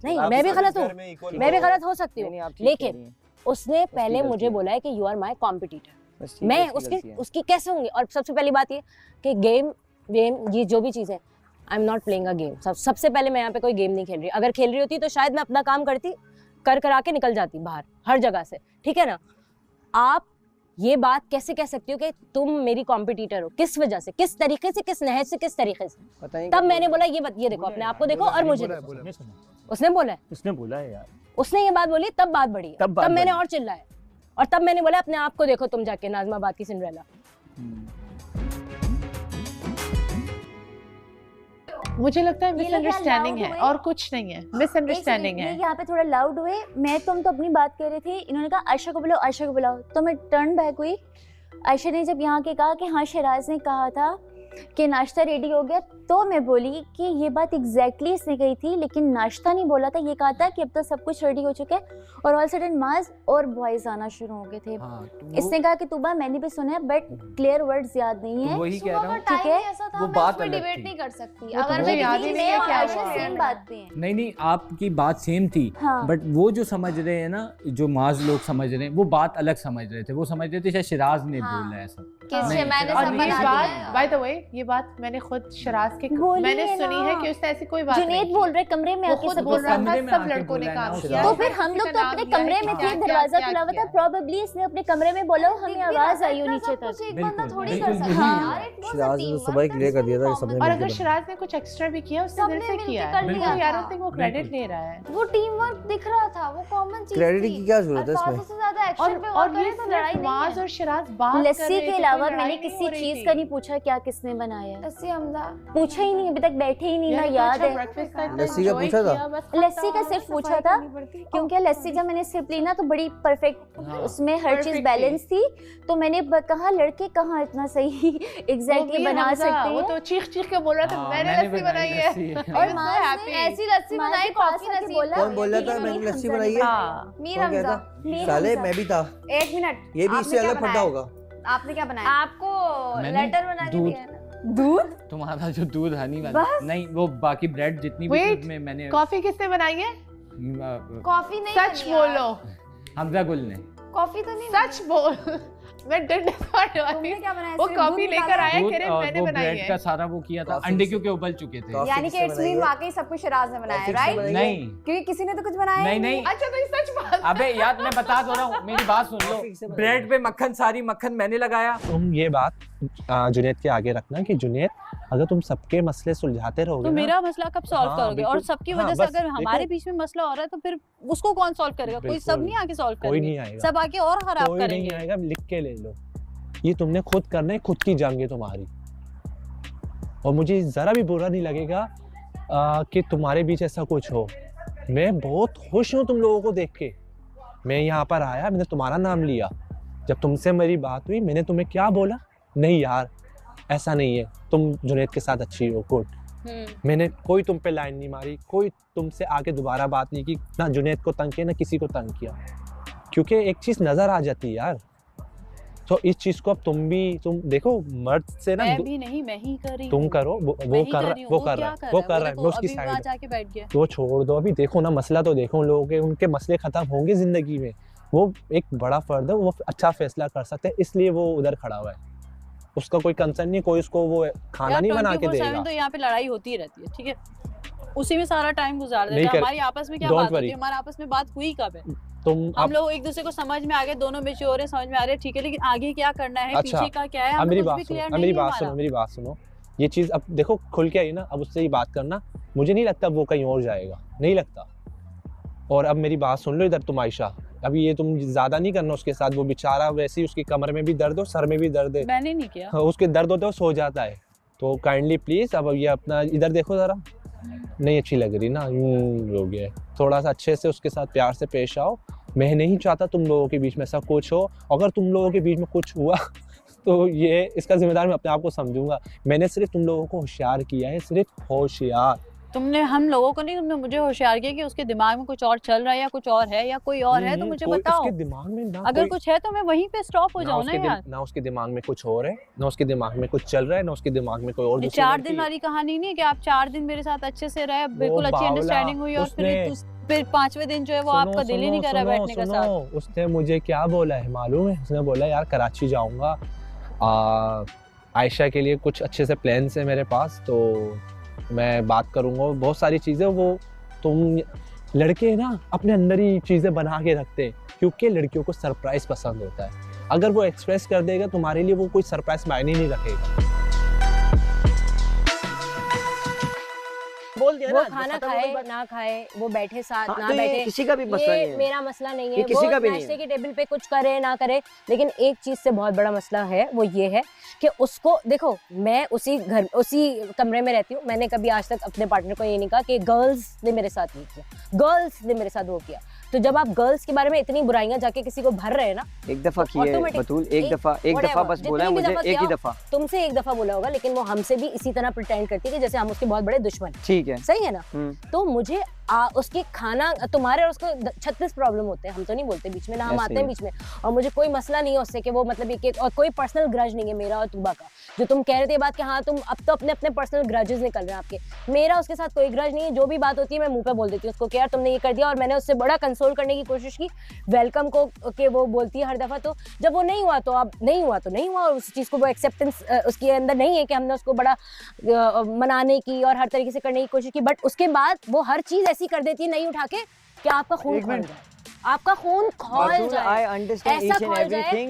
C: नहीं मैं भी गलत हूँ, मैं भी गलत हो सकती हूँ, लेकिन उसने पहले मुझे बोला है कि यू आर माय कॉम्पिटिटर, मैं उसकी कैसे होंगी। और सबसे पहली बात ये कि गेम ये जो भी चीज़ है, आई am not playing a game. सबसे पहले मैं यहाँ पे कोई गेम नहीं खेल रही, अगर खेल रही होती तो शायद मैं अपना काम करती, करा के निकल जाती बाहर हर जगह से, ठीक है ना। आप ये बात कैसे कह सकती हो कि तुम मेरी कॉम्पिटिटर हो, किस वजह से, किस तरीके से, किस नहज से, किस तरीके से। तब मैंने बोला ये देखो, अपने आप को देखो और मुझे देखो। उसने बोला है यार, उसने ये बात बोली, तब बात बढ़ी, तब मैंने और चिल्लाया, और तब मैंने बोला अपने आप को देखो तुम जाके, नाज़िमाबाद की सिंड्रेला।
E: मुझे लगता है मिसअंडरस्टैंडिंग है और कुछ नहीं है, मिसअंडरस्टैंडिंग है।
F: यहाँ पे थोड़ा लाउड हुए, मैं तुम तो अपनी बात कर रहे थे, इन्होंने कहा आयशा को बुलाओ, आयशा को बुलाओ, तो मैं टर्न बैक हुई। आयशा ने जब यहाँ के कहा कि हाँ शहराज ने कहा था कि नाश्ता रेडी हो गया, तो मैं बोली कि ये बात एग्जैक्टली इसने कही थी, लेकिन नाश्ता नहीं बोला था, ये कहा था कि अब तो सब कुछ रेडी हो चुका है, और ऑल सडन माज और बॉयज आना शुरू हो गए थे। इसने कहा कि तुबा मैंने भी सुना है बट क्लियर वर्ड्स याद नहीं है,
M: वही कह रहा हूं,
F: ठीक है,
M: वो बात अलग
F: डिबेट
M: थी।
F: नहीं कर सकती, अगर मैं और आयशा सेम बात पे हैं।
M: नहीं आपकी बात सेम थी, बट वो जो समझ रहे हैं ना, जो माज लोग समझ रहे हैं, वो बात अलग समझ रहे थे, वो समझ रहे थे शायद शिराज ने बोला है ऐसा।
E: बाय द वे ये बात मैंने खुद शिराज के मैंने सुनी है कि उसने ऐसी कोई बात नहीं।
F: जुनैद बोल रहे कमरे में आके
E: बोल रहा था, सब लड़कों ने काम किया,
F: तो फिर हम लोग तो अपने कमरे में थे, दरवाजा खुला हुआ था, प्रोबेबली इसने अपने कमरे में बोला, हमें आवाज आई हो नीचे तक। एक बंदा थोड़ी कर सकता है,
K: शिराज ने सुबह क्लियर कर दिया था सबने।
E: और अगर शिराज ने कुछ एक्स्ट्रा भी किया, उसने दिल से किया है, बिल्कुल यार, आई थिंक वो क्रेडिट ले रहा है,
F: वो टीम वर्क दिख रहा था, वो कॉमन चीज थी।
K: क्रेडिट की क्या जरूरत है इसमें?
F: सबसे ज्यादा एक्शन पे और
E: ये
F: तो लड़ाई नहीं
E: माज और शिराज बात कर रहे थे,
F: लस्सी के अलावा मैंने किसी चीज का नहीं पूछा क्या किसने बनाया। लस्सी हमदा पूछा ही नहीं, अभी तक बैठे ही नहीं ना, याद है
K: लस्सी का पूछा था,
F: लस्सी का सिर्फ पूछा था, क्योंकि लस्सी जब मैंने सिर्फ ली ना तो बड़ी परफेक्ट, उसमें हर चीज बैलेंस थी, तो मैंने कहा लड़के कहाँ इतना सही एग्जैक्टली बना सकते हैं।
E: वो तो चीख के बोल रहा था मैंने लस्सी बनाई है,
F: और माँ ने ऐसी लस्सी बनाई, कॉफी लस्सी बोला।
K: कौन बोल रहा था मैंने लस्सी बनाई है?
F: मीर हमजा।
K: साले मैं भी था।
F: एक मिनट,
K: ये भी इससे अलग फटा होगा।
F: आपने क्या बनाया? आपको लेटर बना के दिया ना।
D: दूध? तुम्हारा जो दूध हनी वाला नहीं, वो बाकी ब्रेड जितनी भी दूध में मैंने।
E: कॉफी किसने बनाई है?
F: कॉफी नहीं,
E: सच बोलो।
D: हमजा गुल ने।
F: कॉफी तो नहीं,
E: सच बोल। मैं वो कॉफी लेकर आया, कह रहे मैंने बनाई है।
D: ब्रेड का सारा वो किया था, अंडे क्योंकि उबल चुके थे।
F: यानी कि इट्स मीन वाकई सब कुछ शिराज ने बनाया है, राइट?
D: नहीं,
F: क्योंकि किसी ने तो कुछ बनाया
D: नहीं।
E: अच्छा तो ये सच बात।
D: अबे यार मैं बता तो रहा हूँ, मेरी बात सुन लो। ब्रेड पे मक्खन, सारी मक्खन मैंने लगाया।
L: तुम ये बात जुनैद के आगे रखना कि जुनैद, अगर तुम सबके मसले सुलझाते रहोगे
B: तो मेरा मसला कब सॉल्व करोगे? और सबकी वजह से अगर हमारे बीच में मसला हो रहा है तो फिर उसको कौन सॉल्व करेगा? कोई सब नहीं आके सॉल्व करेगा,
L: कोई नहीं आएगा,
B: सब आके और खराब करेंगे।
L: कोई नहीं आएगा, लिख के ले लो, ये तुमने खुद करना है, खुद की जंग है तुम्हारी। और मुझे जरा भी बुरा नहीं लगेगा कि तुम्हारे बीच ऐसा कुछ हो। मैं बहुत खुश हूँ तुम लोगों को देख के। मैं यहाँ पर आया, मैंने तुम्हारा नाम लिया, जब तुमसे मेरी बात हुई मैंने तुम्हें क्या बोला? नहीं यार ऐसा नहीं है, तुम जुनैद के साथ अच्छी हो, गुड। मैंने कोई तुम पे लाइन नहीं मारी, कोई तुमसे आगे दोबारा बात नहीं की, ना जुनैद को तंग किया ना किसी को तंग किया, क्योंकि एक चीज़ नज़र आ जाती है यार, तो इस चीज को अब तुम देखो मर्द से ना,
B: मैं भी नहीं, मैं ही कर रही
L: तुम करो, वो कर रहा है, मैं उसकी साइड
B: जाके बैठ गया।
L: तो छोड़ दो अभी, देखो ना मसला तो देखो, लोगों के उनके मसले खत्म होंगे जिंदगी में। वो एक बड़ा फर्द है, वो अच्छा फैसला कर सकते हैं, इसलिए वो उधर खड़ा हुआ है। उसका कोई कंसर्न नहीं, कोई उसको वो खाना नहीं बना के देगा।
B: तो यहाँ पे लड़ाई होती ही रहती है, ठीक है, उसी में सारा टाइम गुजार देते हैं। हमारी आपस में क्या बात होती है, हमारे आपस में बात हुई कब है? हम लोग एक दूसरे को समझ में आ गए, दोनों मैच्योर है, समझ में आ रहे हैं, ठीक है, लेकिन आगे क्या करना है, पीछे का क्या है,
L: मेरी बात सुनो, ये चीज अब देखो खुल के आई ना, अब उससे ही बात करना। मुझे नहीं लगता वो कहीं और जाएगा, नहीं लगता। और अब मेरी बात सुन लो इधर, तुम आयशा, अभी ये तुम ज्यादा नहीं करना उसके साथ। वो बेचारा वैसे ही, उसकी कमर में भी दर्द हो, सर में भी दर्द है।
B: मैंने नहीं किया।
L: उसके दर्द होते हो सो जाता है। तो काइंडली प्लीज अब ये अपना इधर देखो जरा, नहीं अच्छी लग रही ना, हो गया। थोड़ा सा अच्छे से उसके साथ प्यार से पेश आओ। मैं नहीं चाहता तुम लोगों के बीच में ऐसा कुछ हो। अगर तुम लोगों के बीच में कुछ हुआ तो ये इसका जिम्मेदार मैं अपने आप को समझूंगा। मैंने सिर्फ तुम लोगों को होशियार किया है, सिर्फ होशियार।
B: तुमने हम लोगों को नहीं, तुमने मुझे होशियार किया कि उसके दिमाग में कुछ और चल रहा है या कुछ और है या कोई और है, तो मुझे बताओ।
L: उसके दिमाग में ना
B: अगर कुछ है तो मैं वहीं पे स्टॉप हो जाऊं ना यार।
L: ना उसके दिमाग में कुछ और है, ना उसके दिमाग में कुछ चल रहा है, ना उसके दिमाग में कोई और।
B: 4 दिन वाली कहानी नहीं है कि आप 4 दिन मेरे साथ अच्छे से रहे, बिल्कुल अच्छी अंडरस्टैंडिंग हुई, और फिर 5वें दिन जो है वो आपका दिल ही नहीं कर रहा बैठने का साथ।
L: उसने मुझे क्या बोला है मालूम है? उसने बोला यार कराची जाऊंगा, आयशा के लिए कुछ अच्छे से प्लान्स है मेरे पास, तो मैं बात करूंगा। बहुत सारी चीज़ें वो, तुम लड़के ना अपने अंदर ही चीज़ें बना के रखते हैं, क्योंकि लड़कियों को सरप्राइज पसंद होता है। अगर वो एक्सप्रेस कर देगा तुम्हारे लिए, वो कोई सरप्राइज मायने नहीं रखेगा।
C: बोल दिया वो खाना खाए ना खाए, वो बैठे साथ ना बैठे,
H: किसी का भी मसला नहीं है।
C: मेरा मसला नहीं है,
H: किसी का भी
C: नाश्ते की टेबल पे कुछ करे ना करे। लेकिन एक चीज से बहुत बड़ा मसला है, वो ये है कि उसको देखो, मैं उसी कमरे में रहती हूँ। मैंने कभी आज तक अपने पार्टनर को ये नहीं कहा कि गर्ल्स ने मेरे साथ ये किया, गर्ल्स ने मेरे साथ वो किया। तो जब आप गर्ल्स के बारे में इतनी बुराइयां जाके किसी को भर रहे हैं ना,
H: एक दफा किए बतूल, एक दफा बस बोला है मुझे, एक ही दफा।
C: तुमसे एक दफा बोला होगा, लेकिन वो हमसे भी इसी तरह प्रिटेंड करती है कि जैसे हम उसके बहुत बड़े दुश्मन।
H: ठीक है,
C: सही है ना? तो मुझे उसके खाना, तुम्हारे और उसको 36 प्रॉब्लम होते हैं, हम तो नहीं बोलते बीच में ना, हम आते हैं बीच में। और मुझे कोई मसला नहीं है उससे कि वो मतलब एक और कोई पर्सनल ग्रज नहीं है मेरा और तुबा का। जो तुम कह रहे थे बात कि हाँ तुम अब तो अपने पर्सनल ग्रजेस निकल रहे हैं आपके, मेरा उसके साथ कोई ग्रज नहीं है। जो भी बात होती है मैं मुंह पे बोल देती हूँ उसको कि यार तुमने ये कर दिया, और मैंने उससे बड़ा कंसोल करने की कोशिश की, वेलकम को कि वो बोलती है हर दफा। तो जब वो नहीं हुआ तो अब नहीं हुआ तो नहीं हुआ, और उस चीज़ को वो एक्सेप्टेंस उसके अंदर नहीं है कि हमने उसको बड़ा मनाने की और हर तरीके से करने की कोशिश की। बट उसके बाद वो हर चीज़ ऐसी कर देती है नहीं उठा के कि आपका खून खौल जाए, आपका खून खौल जाए, ऐसा खौल जाए।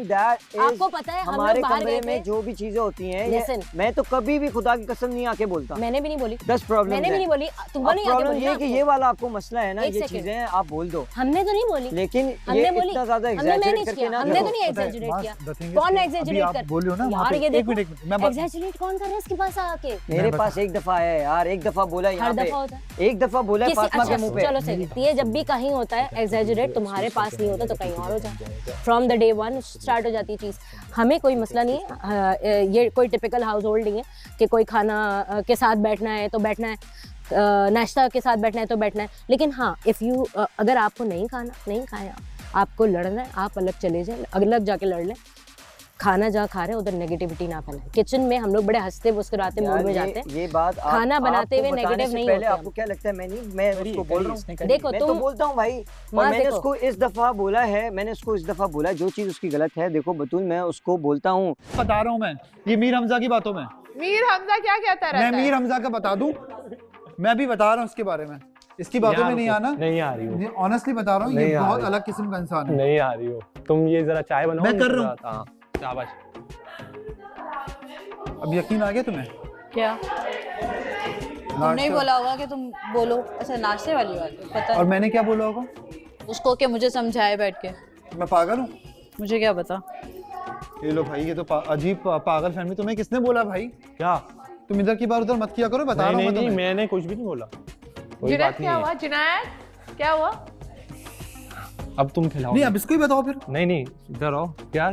C: आपको पता है
H: हमारे कमरे में जो भी चीजें होती हैं, मैं तो कभी भी खुदा की कसम नहीं आके बोलता।
C: मैंने भी नहीं बोली,
H: 10 प्रॉब्लम
C: मैंने भी नहीं बोली, तुमको नहीं आके बोली।
H: ये कि ये वाला आपको मसला है ना, ये चीजें आप बोल दो।
C: हमने तो नहीं बोली,
H: लेकिन ये इतना ज्यादा एग्जैजरेट करके ना,
C: हमने तो नहीं एग्जैजरेट किया। कौन एग्जैजरेट कर
A: बोल रहे हो ना?
C: यार ये देखो, एग्जैजरेट कौन कर रहा है इसके पास आके?
H: मेरे पास एक दफ्ा है यार, एक दफा बोला यहाँ पे, एक दफा बोला फातिमा के मुंह पे।
C: चलो सही, ये जब भी कहीं होता है एग्जैजरेट, तुम्हारे पास नहीं होता तो कहीं और हो जाए। फ्रॉम द डे 1 स्टार्ट हो जाती है चीज़। हमें कोई मसला नहीं है, ये कोई टिपिकल हाउस होल्ड नहीं है कि कोई खाना के साथ बैठना है तो बैठना है, नाश्ता के साथ बैठना है तो बैठना है। लेकिन हाँ, इफ़ यू अगर आपको नहीं खाना, नहीं खाया, आपको लड़ना है, आप अलग चले जाएं, अलग जाके लड़ लें। खाना जहाँ खा रहे हैं उधर नेगेटिविटी ना फैलाएं। किचन में हम लोग बड़े हंसते मुस्कुराते मूड में जाते हैं।
H: ये बात
C: खाना बनाते हुए नेगेटिव नहीं होते।
H: आपको क्या लगता है? मैं उसको बोल रहा हूँ,
C: देखो
H: मैं तो बोलता हूँ भाई, और मैंने उसको इस दफा बोला है, मैंने उसको इस दफा बोला जो चीज उसकी गलत है। देखो बतूल, मैं उसको बोलता हूँ,
A: बता रहा हूँ मैं, ये मीर हमजा की बातों में।
E: मीर हमजा क्या कहता है?
A: मैं मीर हमजा का बता दूं, मैं भी बता रहा हूँ उसके बारे में, इसकी बातों में नहीं आना।
L: नहीं आ रही हो,
A: ऑनेस्टली बता रहा हूँ, ये बहुत अलग किस्म का इंसान है।
L: नहीं आ रही हो तुम, ये जरा चाय बनाओ।
A: मैं कर रहा हूँ।
L: शाबाश।
A: अब यकीन आ गया तुम्हें?
B: क्या तुमने ही बोला होगा कि तुम बोलो? अच्छा, नाश्ते वाली बात पता है।
A: और मैंने क्या बोला होगा
B: उसको कि मुझे समझाए बैठ के?
A: मैं पागल हूँ?
B: मुझे क्या पता।
A: ये लो भाई, ये तो अजीब पागल फहमी। तुम्हें किसने बोला भाई?
L: क्या
A: तुम इधर की बात उधर मत किया करो, बता रहा हूँ।
L: नहीं, मैंने कुछ भी नहीं बोला।
E: जुनैद क्या हुआ? जुनैद क्या हुआ?
L: अब तुम खिलाओ।
A: नहीं, अब इसको ही बताओ फिर।
L: नहीं इधर आओ। क्या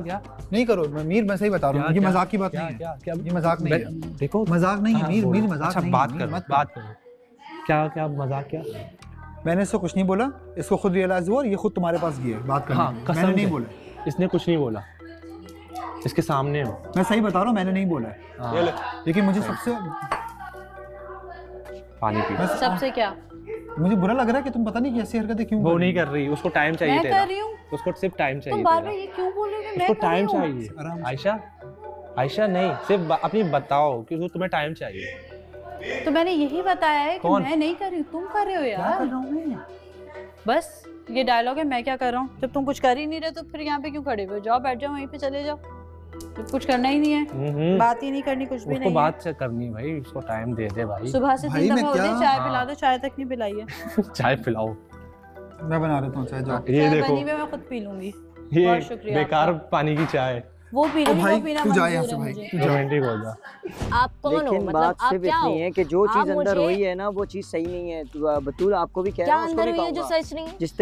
A: नहीं करो मीर, मैं सही बता रहा हूँ, ये मजाक की बात नहीं है। ये मजाक नहीं है,
L: देखो
A: मजाक नहीं है मीर, मजाक नहीं है।
L: बात करो। क्या मजाक? क्या
A: मैंने इसको कुछ नहीं बोला, इसको खुद रियलाइज हुआ और ये खुद तुम्हारे पास गया बात करने। मैंने नहीं बोला।
L: इसने कुछ नहीं बोला। इसके सामने हो।
A: मैं सही बता रहा हूँ, मैंने नहीं बोला है। लेकिन मुझे सबसे
L: पानी पी।
B: सबसे क्या?
A: मुझे बुरा लग रहा है कि तुम पता नहीं कैसी हरकतें क्यों
L: वो नहीं कर रही, उसको टाइम चाहिए।
B: मैं कर रही हूँ।
L: उसको सिर्फ टाइम चाहिए।
B: तुम बार-बार ये क्यों बोल रहे हो? मैं
L: उसको टाइम चाहिए। आयशा नहीं, सिर्फ अपनी बताओ कि तुम्हें टाइम चाहिए।
B: तो मैंने यही बताया है कि मैं नहीं कर रही हूँ, तुम कर रहे हो यार। बस ये डायलॉग है, मैं क्या कर रहा हूँ? जब तुम कुछ कर ही नहीं रहे तो फिर यहाँ पे क्यों खड़े हुए? जाओ बैठ जाओ वहीं पे, चले जाओ। कुछ करना ही नहीं है, बात ही नहीं करनी, कुछ भी नहीं है।
L: उसको बात से करनी है भाई, उसको टाइम दे दे भाई।
B: सुबह से 3 दफा होते चाय पिला दो, चाय तक नहीं पिलाई है।
L: चाय पिलाओ,
A: मैं बना देता हूँ चाय। जाओ
L: ये देखो,
B: मैं खुद पी लूंगी।
L: ये बेकार पानी की चाय
B: वो पी लूंगी, वो पीना मंजूर है मुझे।
L: रोमांटिक हो जा।
C: आप कौन हो? मतलब
H: बात
C: आप
H: सिर्फ
C: क्या
H: इतनी
C: हो?
H: है कि जो चीज अंदर हुई है ना वो चीज सही नहीं है। बतूल आपको भी कह रहा हूँ, उसको भी कहूंगा।
C: जो सच नहीं है,
H: जिस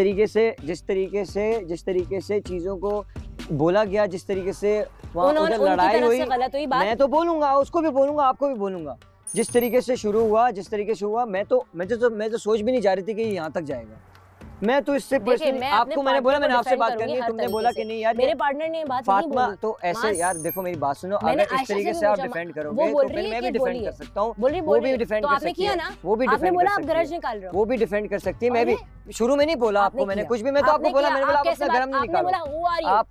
H: तरीके से चीजों को बोला गया, जिस तरीके से वहाँ उधर लड़ाई हुई, मैं तो बोलूंगा, उसको भी बोलूंगा, आपको भी बोलूंगा। जिस तरीके से शुरू हुआ, मैं तो सोच भी नहीं जा रही थी कि यहाँ तक जाएगा। मैं तो इससे आपको मैंने बोला, मैंने आपसे बात करनी है, तुमने बोला कि नहीं यार
C: मेरे पार्टनर ने बात नहीं
H: फातिमा, तो ऐसे यार देखो मेरी बात सुनो, अगर इस तरीके से आप डिफेंड करोगे तो फिर मैं भी डिफेंड कर सकता हूँ, वो भी डिफेंड कर सकती है, वो भी डिफेंड कर सकती है, वो भी डिफेंड कर सकती है। मैं भी शुरू में नहीं बोला आपको, मैंने कुछ भी, मैं तो आपको बोला, मैंने बोला आप अपना गरम नहीं निकालो।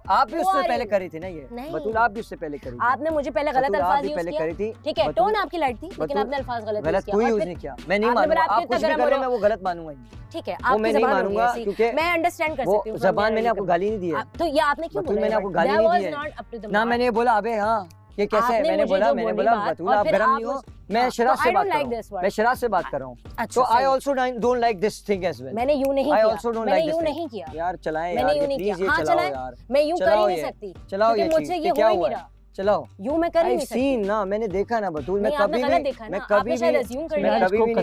H: आप भी उससे पहले करी थी ना ये, बतूल आप भी उससे पहले करी थी।
C: आपने मुझे पहले गलत अल्फाज यूज
H: पहले करी थी,
C: ठीक है, टोन आपकी लाइट थी, लेकिन आपने अल्फाज गलत
H: कोई यूज नहीं किया। मैं नहीं मानूंगा, आप कुछ भी कर रहे हो मैं वो गलत मानूंगा,
C: ठीक है,
H: वो मैं नहीं मानूंगा, क्योंकि
C: मैं अंडरस्टैंड कर सकती हूँ।
H: ज़बान मैंने आपको गाली नहीं दी है,
C: तो ये आपने क्यों बोला?
H: मैंने आपको गाली नहीं दी है ना, मैंने बोला अबे हाँ ये कैसे है, मैंने बोला बतूल आप गरम नहीं हो, मैं शराज से बात कर रहा हूँ, मैं शराज से बात कर रहा हूँ। तो I also don't like this thing as well.
C: मैंने यूं नहीं किया,
H: मैंने
C: यूं नहीं किया
H: यार, चलाएं
C: यार,
H: प्लीज ये चलाओ यार,
C: मैं यूं कर ही नहीं सकती,
H: चलाओ ये,
C: मुझसे ये हो ही नहीं रहा,
H: चलाओ
C: यूं मैं कर ही नहीं सकती।
H: सीन ना मैंने देखा ना बतूल, मैं कभी भी नहीं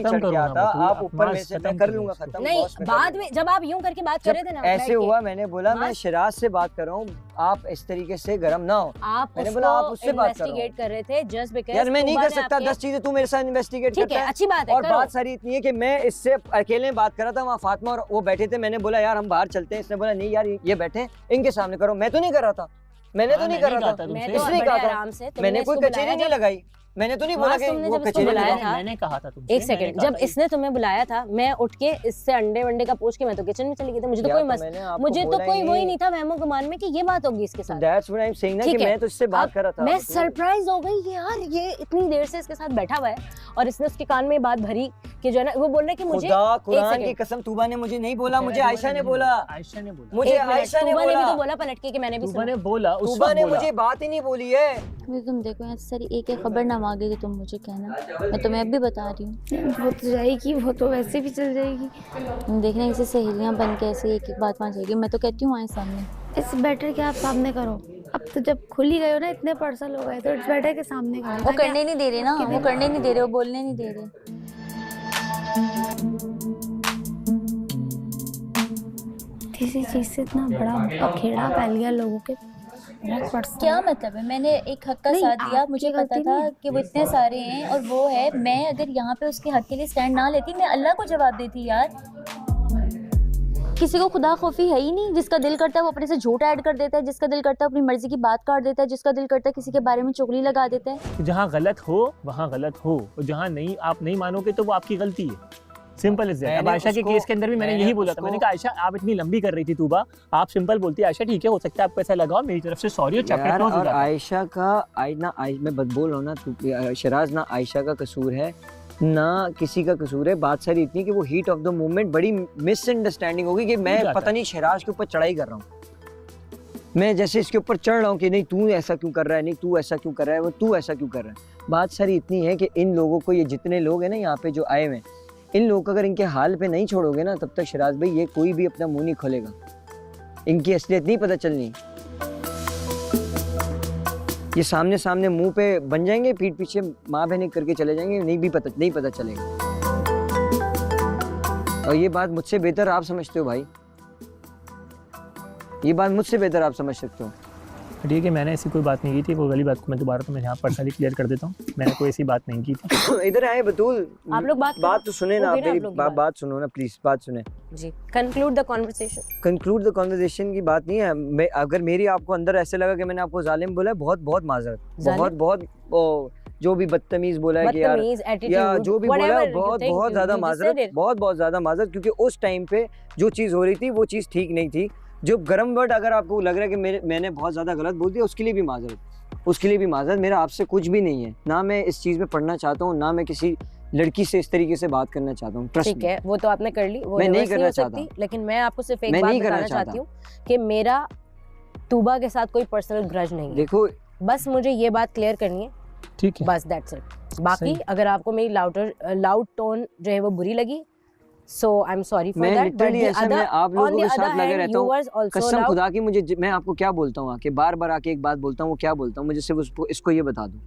H: चढ़ के आता, आप ऊपर में से मैं कर लूंगा खत्म।
C: नहीं, बाद में जब आप यूं करके बात कर रहे थे ना,
H: ऐसे हुआ, मैंने बोला मैं शराज से बात कर रहा हूँ, आप इस तरीके से गरम ना हो।
C: मैंने बोला आप उससे बात कर रहे थे जस्ट बिकॉज़
H: यार मैं नहीं कर सकता 10 चीजें तू मेरे साथ इन्वेस्टिगेट करता है,
C: अच्छी बात है।
H: और बात सारी इतनी है कि मैं इससे अकेले बात कर रहा था, वहाँ फातिमा और वो बैठे थे, मैंने बोला यार हम बाहर चलते हैं, इसने बोला नहीं यार ये बैठे इनके सामने करो, मैं तो नहीं कर रहा था, मैंने तो नहीं कर रहा था, इसलिए कहा था, मैंने कोई कचेरी नहीं लगाई, मैंने तो नहीं बोला कि वो कचेरी
C: बुलाया था।
G: मैंने कहा था तुमसे,
C: एक सेकंड, जब इसने तुम्हें बुलाया था, मैं उठ के इससे अंडे वंडे का पूछ के मैं तो किचन में चली गई थी, मुझे तो कोई वही नहीं था वहमो गुमान में कि ये बात होगी इसके साथ।
H: That's what I'm saying ना कि मैं तो इससे बात कर रहा था।
C: मैं सरप्राइज हो गई कि यार ये इतनी देर से इसके साथ बैठा हुआ है, और इसने उसके कान में बात भरी कि जो है ना, वो बोल रहे कि मुझे
H: खुदा कुरान की कसम तूबा ने मुझे नहीं बोला, मुझे आयशा ने बोला, मुझे आयशा ने
C: भी बोला पलट के कि मैंने भी
G: सुना, बोला
H: तूबा ने मुझे बात ही नहीं बोली है।
F: तुम देखो यहाँ सारी एक खबर ना मांगे थी, तुम मुझे कहना, मैं तुम्हें अब भी बता रही हूँ। वो तो जाएगी, वो तो वैसे भी चल जाएगी। तुम देखना इसे सहेलियाँ बन के ऐसे एक बात वहाँ जाएगी, मैं तो कहती हूँ आए सामने।
N: इट्स बेटर कि आप सामने करो, अब तो जब खुल ही गए हो ना, इतने पर्सन हो गए तो इट्स बेटर कि सामने करो।
F: वो करने नहीं दे रहे ना, वो करने नहीं दे रहे, वो बोलने नहीं दे रहे।
N: किसी चीज़ से इतना बड़ा पखेड़ा फैल गया लोगों के,
F: क्या मतलब है? मैंने एक हक का साथ दिया, मुझे पता था कि वो इतने सारे हैं और वो है, मैं अगर यहाँ पे उसके हक के लिए स्टैंड ना लेती, मैं अल्लाह को जवाब देती यार। किसी को खुदा खौफी है ही नहीं, जिसका दिल करता है वो अपने से झूठ ऐड कर देता है, जिसका दिल करता है अपनी मर्जी की बात काट देता है, जिसका दिल करता है किसी के बारे में चुगली लगा देता है।
G: जहाँ गलत हो वहाँ गलत हो, और जहाँ नहीं आप नहीं मानोगे तो वो आपकी गलती है, सिंपल इज दैट। अब आयशा के केस के अंदर भी मैंने यही बोला था, मैंने कहा आयशा आप इतनी लंबी कर रही थी तूबा, आप सिंपल बोलती आयशा ठीक है हो सकता है आपको ऐसा लगाओ, मेरी तरफ से सॉरी और चैप्टर क्लोज हो जाता है।
H: आयशा का मैं बोल रहा हूँ ना, शराज ना आयशा का कसूर है ना किसी का कसूर है, बात सारी इतनी कि वो हीट ऑफ द मोमेंट बड़ी मिसअंडरस्टैंडिंग होगी कि मैं पता नहीं शराज के ऊपर चढ़ाई कर रहा हूँ, मैं जैसे इसके ऊपर चढ़ रहा हूँ कि नहीं तू ऐसा क्यों कर रहा है, नहीं तू ऐसा क्यों कर रहा है, वो तू ऐसा क्यों कर रहा है। बात सारी इतनी है कि इन लोगों को, ये जितने लोग हैं ना यहाँ पे जो आए हुए हैं, इन लोगों को अगर इनके हाल पे नहीं छोड़ोगे ना, तब तक शराज भाई ये कोई भी अपना मुंह नहीं खोलेगा, इनकी असलियत नहीं पता चलनी। ये सामने सामने मुंह पे बन जाएंगे, पीठ पीछे माँ बहन करके चले जाएंगे, नहीं पता चलेगा। और ये बात मुझसे बेहतर आप समझते हो भाई, ये बात मुझसे बेहतर आप समझ सकते हो।
G: ठीक है, मैंने ऐसी कोई बात नहीं की थी, वो वाली बात को मैं दोबारा तो मैं यहाँ पर्सनली क्लियर कर देता हूँ, मैंने कोई ऐसी बात नहीं की थी।
H: इधर आए बतूल,
C: आप लोग बात
H: तो सुने ना, मेरी बात सुनो ना प्लीज, बात सुने
C: जी। Conclude the conversation.
H: Conclude the conversation की बात नहीं है। अगर मेरी आपको अंदर ऐसे लगा कि मैंने आपको जालिम बोला, बहुत बहुत माजरत, बहुत जो भी बदतमीज बोला है कि यार, या जो भी बोला है, बहुत ज़्यादा माजरत, बहुत ज़्यादा माजरत, क्योंकि उस टाइम पे जो चीज़ हो रही थी वो चीज़ ठीक नहीं थी। जो गर्म वर्ड अगर आपको लग रहा है कि मैंने बहुत ज़्यादा गलत बोल दिया, उसके लिए भी माजरत, मेरा आपसे कुछ भी नहीं है। ना मैं इस चीज़ में पढ़ना चाहता हूँ, ना मैं किसी लड़की से इस तरीके से बात करना चाहता हूँ।
C: ठीक है, वो तो आपने कर ली, वो
H: मैं नहीं करना चाहता,
C: लेकिन मैं आपको सिर्फ एक बात बताना चाहती हूँ कि मेरा तूबा के साथ कोई पर्सनल ग्रज नहीं है।
H: देखो,
C: बस मुझे ये बात क्लियर करनी है,
G: ठीक है,
C: बस दैट्स इट। बाकी अगर आपको मेरी लाउड टोन जो है वो बुरी लगी, so I'm sorry for that, but the other,
H: आप लोगों के साथ लगे रहता
C: हूँ,
H: कसम खुदा की। मैं आपको क्या बोलता हूँ कि बार बार आके एक बात बोलता हूँ, वो क्या बोलता हूँ, मुझे सिर्फ इसको ये बता दो।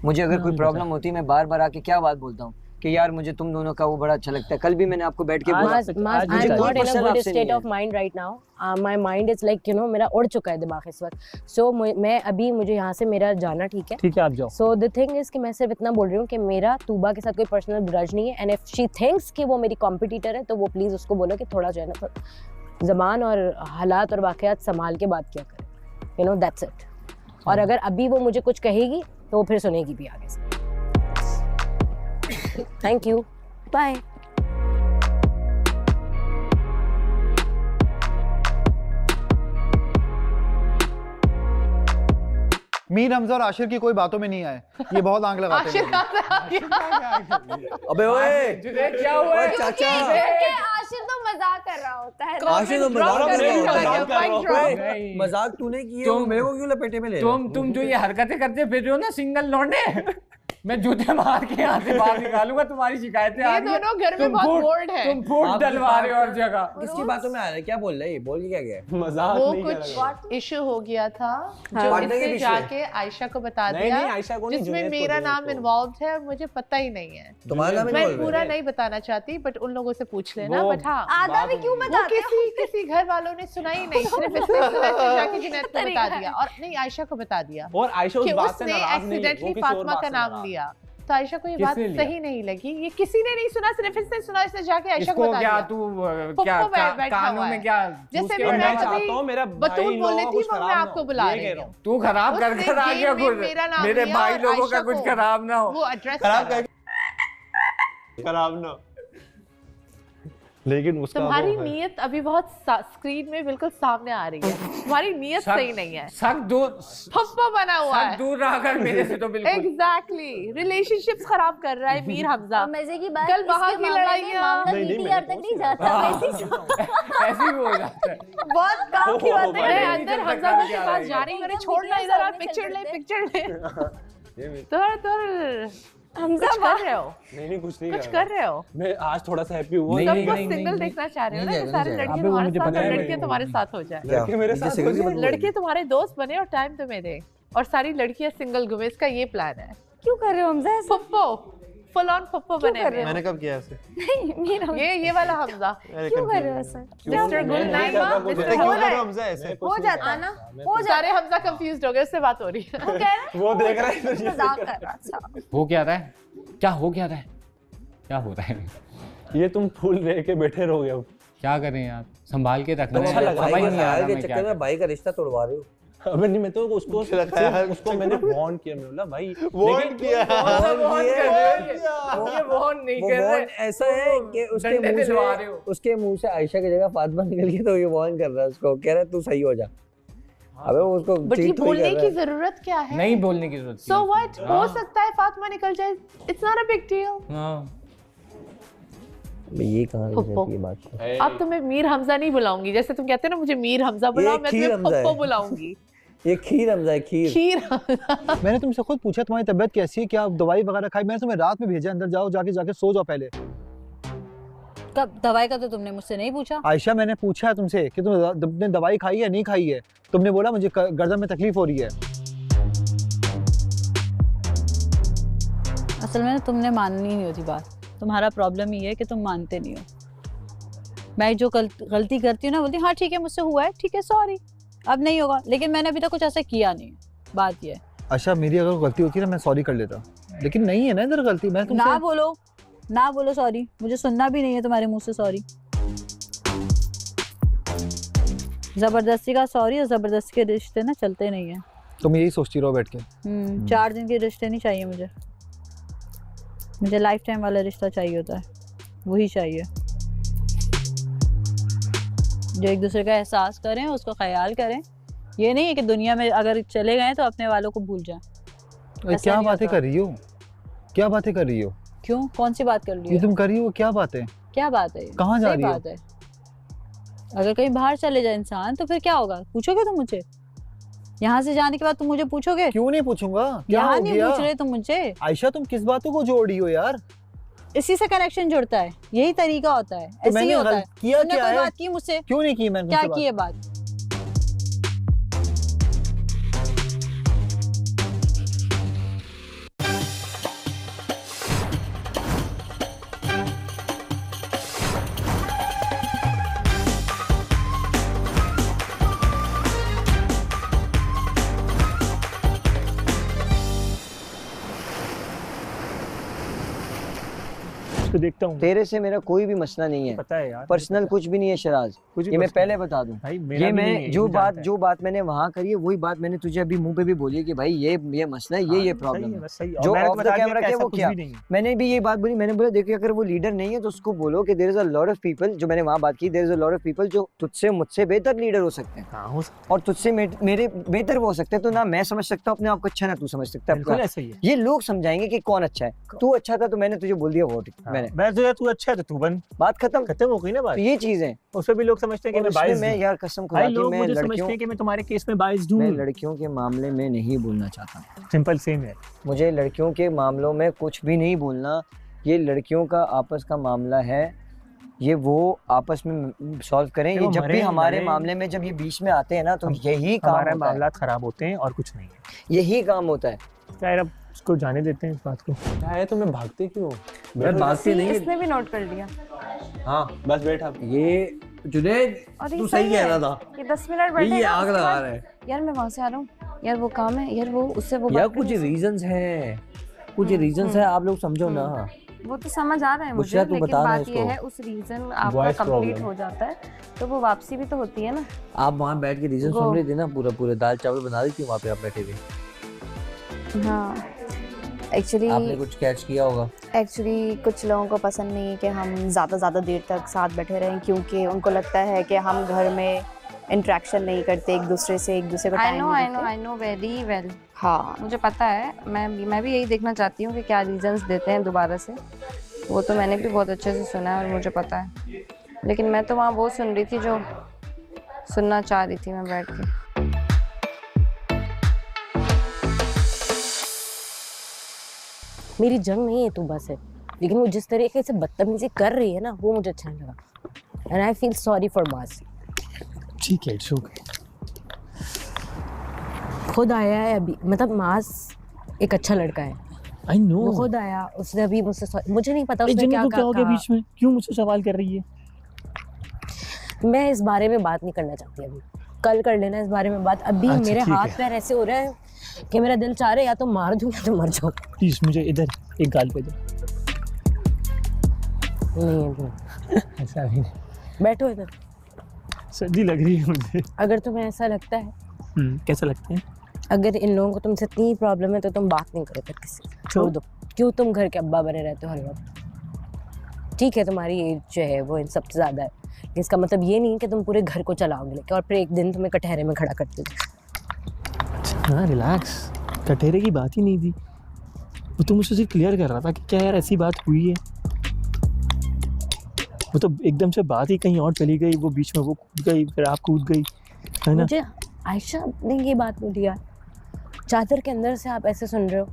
H: मुझे अगर कोई प्रॉब्लम होती है, मैं बार बार आके क्या बात बोलता हूँ कि यार मुझे तुम दोनों का वो बड़ा अच्छा लगता है। कल भी मैंने आपको बैठ के बोला,
C: I'm not in a good state of mind right now. My mind is like, मेरा उड़ चुका है दिमाग इस वक्त। So मुझे यहाँ से मेरा जाना ठीक है,
G: आप जाओ।
C: So the thing is कि मैं सिर्फ इतना बोल रही हूँ कि मेरा तूबा के साथ कोई पर्सनल ग्रज नहीं है, and if she thinks कि वो मेरी कॉम्पिटिटर है, तो वो प्लीज उसको बोलो कि थोड़ा जो है ना ज़बान और हालात और वाक़यात संभाल के बात किया करे, that's it। और अगर अभी वो मुझे कुछ कहेगी तो वो फिर सुनेगी भी आगे से। Thank you. Bye.
A: Mir Hamza और आशिर की कोई बातों में नहीं आए, ये बहुत आंख लगाते हैं।
K: अबे ओए,
D: क्या हुआ है
K: चाचा?
N: आशिर तो मजाक कर रहा होता है।
K: आशिर तो मजाक कर रहा है। मजाक तूने किया, मेरे को क्यों लपेटे में ले रहा है?
D: तुम जो ये हरकतें करते फिर रहे हो ना सिंगल लौंडे, मैं जूते मार के यहाँ से बाहर निकालूंगा, तुम्हारी शिकायतें आ रही हैं।
E: दोनों घर में बहुत बोर्ड है।
D: तुम फूट डलवा रहे हो हर जगह।
K: किसकी बातों में आ रहा है? क्या बोल रहा है? बोल के क्या गया?
D: मजाक
E: वो
D: नहीं
E: कुछ इशू हो गया था जो इसने जाके आयशा को बता दिया, जिसमें मेरा नाम इन्वॉल्व है और मुझे पता ही नहीं है।
K: तुम्हारा नाम
E: मैं पूरा नहीं बताना चाहती, बट उन लोगों से पूछ लेना। बट हाँ,
N: आधा भी क्यों बताते हो?
E: किसी घर वालों ने सुना ही नहीं, सिर्फ इसने जाके जुनैद को बता दिया, और नहीं आयशा को बता दिया,
L: और आयशा उस बात से नाराज नहीं है,
E: एक्सीडेंटली फातिमा का नाम लिया। तो आयशा को ये बात सही नहीं लगी, ये किसी ने नहीं सुना, सिर्फ इसने सुना, इसने जाके आयशा को बता दिया।
D: तू क्या कानों में क्या,
E: जैसे मैं कभी बतूल बोल रही थी, वो मैं आपको बुला रही हूँ।
D: तू खराब कर आ गया कुछ, मेरे भाई लोगों का कुछ खराब ना हो,
E: वो एड्रेस
L: खराब ना। लेकिन उसका
E: तुम्हारी नीयत अभी बहुत स्क्रीन में बिल्कुल सामने आ रही है, तुम्हारी नीयत सही नहीं है।
D: सक दूर
E: फप्पा बना हुआ है,
D: दूर रहा कर मेरे से तो बिल्कुल।
E: एग्जैक्टली, रिलेशनशिप्स खराब कर रहा है मीर हमजा।
F: मजे की बात,
E: कल वहाँ की लड़ाइयाँ
F: मीडिया तक नहीं जाता,
D: ऐसे ही हो जाता है।
F: बहुत काम की बात है।
E: अंदर हमजा के पास जा रही है, छोड़ना इधर, और पिक्चर ले। तो हमजा कर रहे हो?
L: नहीं कुछ नहीं
E: कुछ कर रहे हो?
L: मैं आज थोड़ा सा हैप्पी हुआ।
E: सबको सिंगल देखना चाह रहे हो ना, कि सारे लड़के तुम्हारे साथ और लड़कियां तुम्हारे साथ हो जाए, लड़के तुम्हारे दोस्त बने और टाइम तुम्हें दे, और सारी लड़कियां सिंगल घूमे, इसका ये प्लान है।
N: क्यों कर रहे हो हमजा?
E: पप्पो, फुल ऑन पप्पो बने हुए।
I: मैंने कब किया ऐसे?
N: नहीं,
E: ये वाला हमजा।
N: क्यों कर रहे हो ऐसे?
E: मिस्टर गुलनाइमा,
N: हो जाता है ना,
E: वो सारे हमजा कंफ्यूज्ड हो गए, उससे बात हो रही है।
N: वो कह रहे
L: वो देख रहा है,
N: मजाक कर रहा था।
M: हो क्या रहा है? क्या हो क्या रहा है? क्या हो रहा है?
L: ये तुम फूल रह के बैठे रहोगे अब।
M: क्या करें यार, संभाल के रखना है।
K: अच्छा लगा भाई के चक्कर में भाई का रिश्ता तोड़वा रहे हो।
L: अबे नहीं, मैं तो उसको मैंने वार्न किया, मैं बोला भाई वार्न किया,
D: ये वार्न नहीं कर रहे।
K: ऐसा है कि उसके मुंह से आयशा की जगह फातिमा निकल गई, तो ये वार्न कर रहा है उसको, कह रहा है तू सही हो जा। अबे उसको
E: बट ये बोलने की जरूरत क्या है?
M: नहीं बोलने की जरूरत।
E: So what? हो सकता है फातिमा निकल जाए, it's not a big deal.
K: ये कहाँ से ये बात?
E: अब तो मैं मीर हमजा नहीं बुलाऊंगी, जैसे तुम कहते हो ना मुझे मीर हमजा बुलाओ, मैं तुम्हें पप्पो बुलाऊंगी।
K: ये खीर हमजा है, खीर।
A: मैंने तुमसे खुद पूछा तुम्हारी तबीयत कैसी है, क्या दवाई वगैरह खाई? मैंने तुम्हें रात में भेजा, अंदर जाओ, जाके सो जाओ पहले।
B: कब? दवाई का तो तुमने मुझसे नहीं पूछा।
A: आयशा, मैंने पूछा है तुमसे कि तुमने दवाई खाई है नहीं खाई है, तुमने बोला मुझे गर्दन में तकलीफ हो रही है।
B: असल में तुमने माननी नहीं होती बात, तुम्हारा प्रॉब्लम ही है कि तुम मानते नहीं हो। मैं जो गलती करती हूँ ना, बोलती हाँ ठीक है मुझसे हुआ है, ठीक है सॉरी, अब नहीं होगा, लेकिन मैंने अभी तक कुछ ऐसा किया नहीं। बात ये है।
A: अच्छा मेरी अगर गलती होती ना मैं सॉरी कर लेता, लेकिन नहीं है ना इधर गलती। मैं तुमसे
B: ना बोलो सॉरी, मुझे सुनना भी नहीं है तुम्हारे मुंह से सॉरी। जबरदस्ती का सॉरी और जबरदस्ती के रिश्ते ना चलते नहीं है।
A: तुम यही सोचती रहो बैठ के।
B: 4 दिन के रिश्ते नहीं चाहिए मुझे लाइफ टाइम वाला रिश्ता चाहिए होता है, वही चाहिए जो एक दूसरे का एहसास करें, उसको ख्याल करें। ये नहीं है कि दुनिया में अगर चले गए तो अपने वालों को भूल जाएं।
A: क्या बातें कर रही हो, क्या बातें कर रही हो?
B: क्यों, कौन सी बात कर रही हो?
A: ये तुम कर रही हो क्या बात है?
B: क्या बात है?
A: कहाँ जा रही हो?
B: बात है अगर कहीं बाहर चले जाए इंसान तो फिर क्या होगा? पूछोगे तुम मुझे? यहाँ से जाने के बाद तुम मुझे पूछोगे?
A: क्यों नहीं पूछूंगा,
B: यहाँ नहीं पूछ रहे तुम मुझे।
A: आयशा तुम किस बातों को जोड़ रही हो यार?
B: इसी से कनेक्शन जुड़ता है, यही तरीका होता है।
A: तो
B: ऐसे ही होता है।
A: किया
B: तुमने कोई बात की मुझसे?
A: क्यों नहीं की मैंने?
B: क्या की है बात?
G: देखता हूँ।
H: तेरे से मेरा कोई भी मसला नहीं है,
G: पता है यार,
H: पर्सनल कुछ भी नहीं है शराज, ये मैं पहले बता दूं। ये मैं जो बात मैंने वहाँ करी है वही बात मैंने तुझे अभी मुंह पे भी बोली है कि भाई ये मसला है, ये प्रॉब्लम है। जो ऑफ द कैमरा किया वो किया, मैंने भी ये बात बोली। मैंने बोला देखिए अगर वो लीडर नहीं है तो उसको बोलो कि there is a lot of people, जो मैंने वहाँ बात की, there is a lot of people जो तुझसे मुझसे बेहतर लीडर हो सकते हैं और तुझसे मेरे बेहतर वो हो सकते हैं। तो ना मैं समझ सकता हूँ अपने आप को अच्छा, ना तू समझ सकता है। ये लोग समझाएंगे कि कौन अच्छा है। तू अच्छा था तो मैंने तुझे बोल दिया वोट, मैंने
G: तू अच्छा है तो तू बन,
H: बात खत्म हो गई ना बात।
G: ये
H: चीज है,
G: उसमें भी लोग समझते हैं कि मैं बायस्ड हूं।
H: यार कसम खुदा की मैं
G: समझते हैं कि मैं तुम्हारे केस में बायस्ड हूं।
H: मैं लड़कियों के मामले में नहीं बोलना चाहता।
G: सिंपल सेम है,
H: मुझे लड़कियों के मामलों में कुछ भी नहीं बोलना। ये लड़कियों का आपस का मामला है, ये वो आपस में सॉल्व करें। ये जब भी हमारे मामले में जब ये बीच में आते हैं ना तो यही काम
G: हमारे मामला खराब होते हैं और कुछ नहीं है,
H: यही काम होता है।
G: यार अब उसको जाने देते हैं इस बात को।
L: क्या है तुम्हें भागते क्यों?
J: भागते नहीं, इसने भी नोट कर लिया।
L: हाँ बस बैठ। अब
K: ये जुनैद तू सही कह रहा था,
J: ये 10 मिनट बैठे,
K: ये आग लगा रहा है
J: यार। मैं वहां से आ रहा हूँ यार, वो काम है यार, वो उससे वो
K: यार कुछ रीजंस हैं, कुछ रीजंस है, आप लोग समझो ना।
J: वो तो समझ आ रहा है मुझे, लेकिन बात ये है उस रीजन आपका कंप्लीट हो जाता है तो वो वापसी भी तो होती है ना।
K: आप वहाँ बैठ के रीजन सुन रही थी ना, पूरा दाल चावल बना रही थी वहाँ पे आप बैठे हुए।
F: हाँ एक्चुअली
K: आपने कुछ कैच किया होगा।
F: एक्चुअली कुछ लोगों को पसंद नहीं है कि हम ज़्यादा देर तक साथ बैठे रहें, क्योंकि उनको लगता है कि हम घर में इंटरेक्शन नहीं करते एक दूसरे को टाइम नहीं देते।
J: I know very well.
F: हाँ
J: मुझे पता है, मैं भी यही देखना चाहती हूँ कि क्या रीजंस देते हैं दोबारा से। वो तो मैंने भी बहुत अच्छे से सुना है और मुझे पता है, लेकिन मैं तो वहाँ वो सुन रही थी जो सुनना चाह रही थी मैं बैठ के।
C: मेरी जंग नहीं है तू बस है, लेकिन वो जिस तरीके से बदतमीजी कर रही है ना वो मुझे अच्छा नहीं लगा। And I feel sorry for mass.
G: ठीक है, इट्स ओके।
C: खुद आया है अभी, मतलब मास एक अच्छा लड़का है।
G: आई नो,
C: वो खुद आया, उसने अभी मुझसे, मुझे नहीं पता उसने क्या
G: हो गया बीच में, क्यों मुझसे सवाल कर रही है?
C: मैं इस बारे में बात नहीं करना चाहती अभी, कल कर लेना इस बारे में बात। अभी मेरे हाथ पैर ऐसे हो रहे हैं कि मेरा दिल चाह रहा है या तो मार दूं या तो मर जाऊं।
G: प्लीज मुझे इधर एक गाल पे दो।
C: नहीं
G: ऐसा नहीं,
C: बैठो इधर,
G: सर्दी लग रही है मुझे।
C: अगर तुम्हें ऐसा लगता है
G: कैसा लगता है?
C: अगर इन लोगों को तुमसे इतनी प्रॉब्लम है तो तुम बात नहीं करो फिर किसी, छोड़ दो। क्यों तुम घर के अब्बा बने रहते हो हर वक्त? ठीक है तुम्हारी एज जो है वो इन सबसे ज़्यादा है, इसका मतलब ये नहीं कि तुम पूरे घर को चलाओगे लेके और फिर एक दिन तुम्हें कटहरे में खड़ा कर दोगे।
G: हाँ रिलैक्स, कटहरे की बात ही नहीं थी, वो तो मुझसे सिर्फ क्लियर कर रहा था कि क्या यार ऐसी बात हुई है। वो तो एकदम से बात ही कहीं और चली गई, वो बीच में वो कूद गई, फिर आप कूद गई, है ना?
C: मुझे आयशा ने ये बात बोली यार, चादर के अंदर से आप ऐसे सुन रहे हो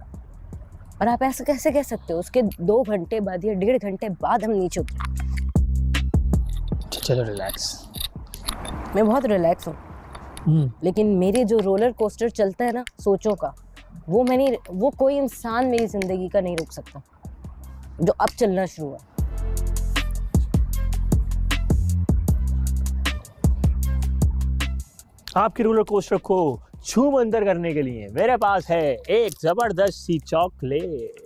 C: और आप ऐसे कैसे कह सकते हो? उसके 2 घंटे बाद या 1.5 घंटे बाद हम नीचे उतरे।
G: चलो रिलैक्स।
C: मैं बहुत रिलैक्स हूँ, लेकिन मेरे जो रोलर कोस्टर चलता है ना सोचों का, वो कोई इंसान मेरी जिंदगी का नहीं रोक सकता जो अब चलना शुरू हुआ।
G: आपकी रोलर कोस्टर को छूम अंदर करने के लिए मेरे पास है एक जबरदस्त सी चॉकलेट।